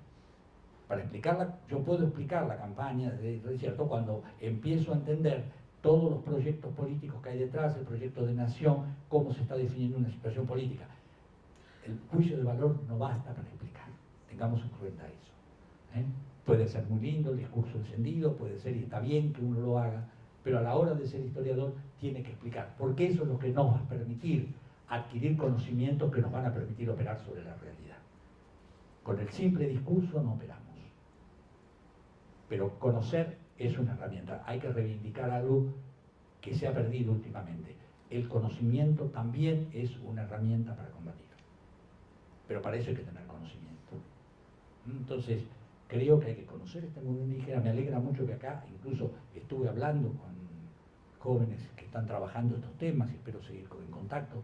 Para explicarla, yo puedo explicar la campaña del desierto cuando empiezo a entender todos los proyectos políticos que hay detrás, el proyecto de nación, cómo se está definiendo una situación política. El juicio de valor no basta para explicar. Tengamos en cuenta eso. Puede ser muy lindo el discurso encendido, puede ser y está bien que uno lo haga, pero a la hora de ser historiador tiene que explicar, porque eso es lo que nos va a permitir adquirir conocimientos que nos van a permitir operar sobre la realidad. Con el simple discurso no operamos. Pero conocer es una herramienta. Hay que reivindicar algo que se ha perdido últimamente. El conocimiento también es una herramienta para combatir. Pero para eso hay que tener conocimiento. Entonces, creo que hay que conocer este mundo indígena. Me alegra mucho que acá, incluso estuve hablando con jóvenes que están trabajando estos temas y espero seguir en contacto.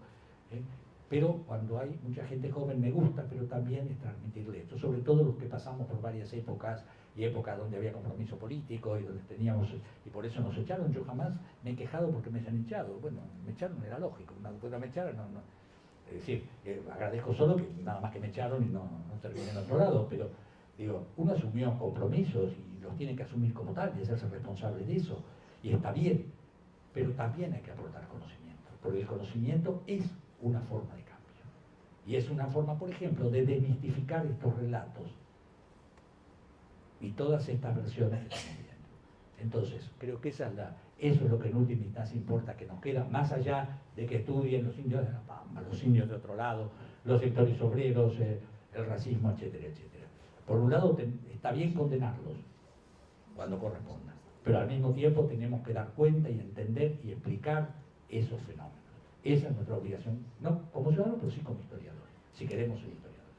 Pero cuando hay mucha gente joven me gusta, pero también es transmitirle esto, sobre todo los que pasamos por varias épocas y épocas donde había compromiso político y donde teníamos, y por eso nos echaron. Yo jamás me he quejado porque me hayan echado. Bueno, me echaron, era lógico, cuando me echaron, no. Es decir, agradezco solo que nada más que me echaron y no terminé en otro lado, pero digo, uno asumió compromisos y los tiene que asumir como tal y hacerse responsable de eso, y está bien, pero también hay que aportar conocimiento, porque el conocimiento es una forma de cambio. Y es una forma, por ejemplo, de desmistificar estos relatos y todas estas versiones que estamos viendo. Entonces, creo que eso es lo que en última instancia importa, que nos queda, más allá de que estudien los indios de La Pampa, los indios de otro lado, los sectores obreros, el racismo, etcétera, etcétera. Por un lado, está bien condenarlos cuando corresponda, pero al mismo tiempo tenemos que dar cuenta y entender y explicar esos fenómenos. Esa es nuestra obligación, no como ciudadanos, pero sí como historiadores, si queremos ser historiadores.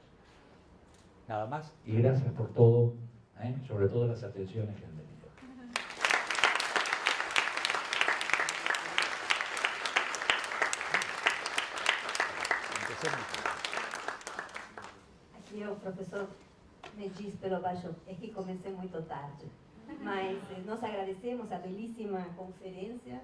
Nada más, y gracias por todo, sobre todo las atenciones que han tenido. Aqui o professor me diz pelo baixo, é que comecei muito tarde, mas nós agradecemos a belíssima conferência.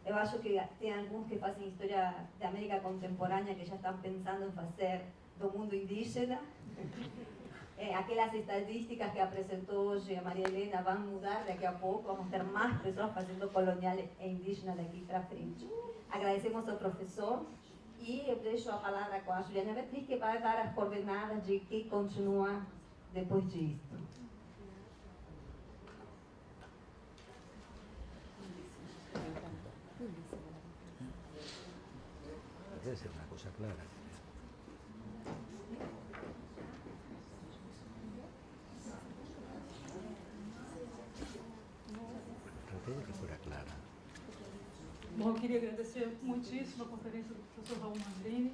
Eu acho que tem alguns que fazem história da América contemporânea que já estão pensando em fazer do mundo indígena. Aquelas estatísticas que apresentou hoje a Maria Helena vão mudar daqui a pouco, vamos ter mais pessoas fazendo colonial e indígena daqui para frente. Agradecemos ao professor e eu deixo a palavra com a Juliana Beatriz, que vai dar as coordenadas de que continua depois disso. Debe ser una cosa clara. Traté de que fuera clara. Bom, eu queria agradecer muitíssimo a conferência do professor Raul Mandrini.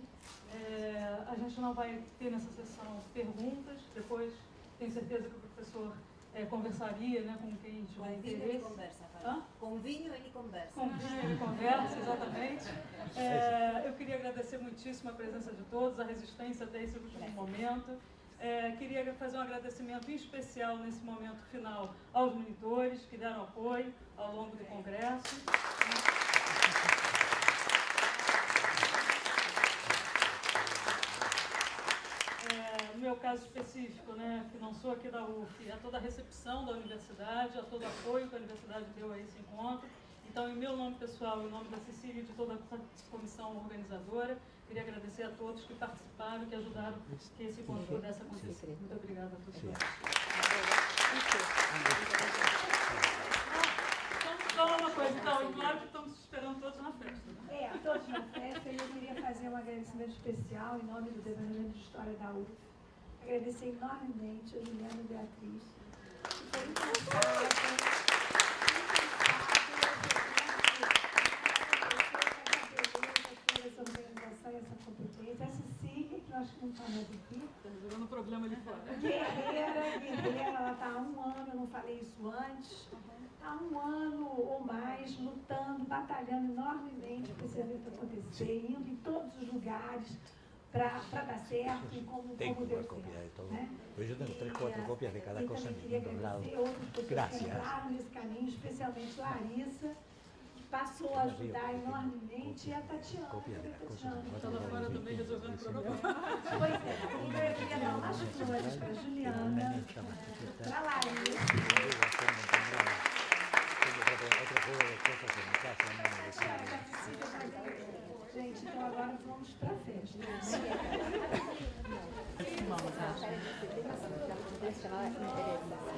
A gente não vai ter nessa sessão perguntas, depois tenho certeza que o professor conversaria, né, com quem tiver interesse. Com vinho ele conversa, Fábio. Com vinho ele conversa. Com vinho ele conversa, exatamente. Eu queria agradecer muitíssimo a presença de todos, a resistência até esse último momento. Queria fazer um agradecimento em especial nesse momento final aos monitores que deram apoio ao longo do congresso. caso específico, né, que não sou aqui da UF, a toda a recepção da universidade, a todo o apoio que a universidade deu a esse encontro. Então, em meu nome pessoal, em nome da Cecília e de toda a comissão organizadora, queria agradecer a todos que participaram, que ajudaram que esse encontro pudesse acontecer. Muito obrigada a todos. Só uma coisa, então, claro que estamos esperando todos na festa. Né? Todos na festa, e eu queria fazer um agradecimento especial em nome do Departamento de História da UF. Agradecer enormemente a Juliana e a Beatriz. Foi essa organização e essa competência. A Cecília, que eu acho que não está mais aqui. Está jogando o problema ali fora. Guerreira, ela está há 1 ano, eu não falei isso antes. Há 1 ano ou mais lutando, batalhando enormemente para esse evento acontecer, indo em todos os lugares para dar certo e como deu certo. Né? Yo tengo 3, 4 copias de cada cosa en distintos lados. Outras pessoas que entraram nesse caminho, especialmente Larissa, que passou a ajudar enormemente, e a Tatiana. Está lá fora também resolvendo o problema. Pois é, então eu queria dar umas flores para a Juliana, para a Larissa. Otro juego de cosas en mi casa, no me decía. Gente, então agora vamos para a festa. Se llamaba Interesa.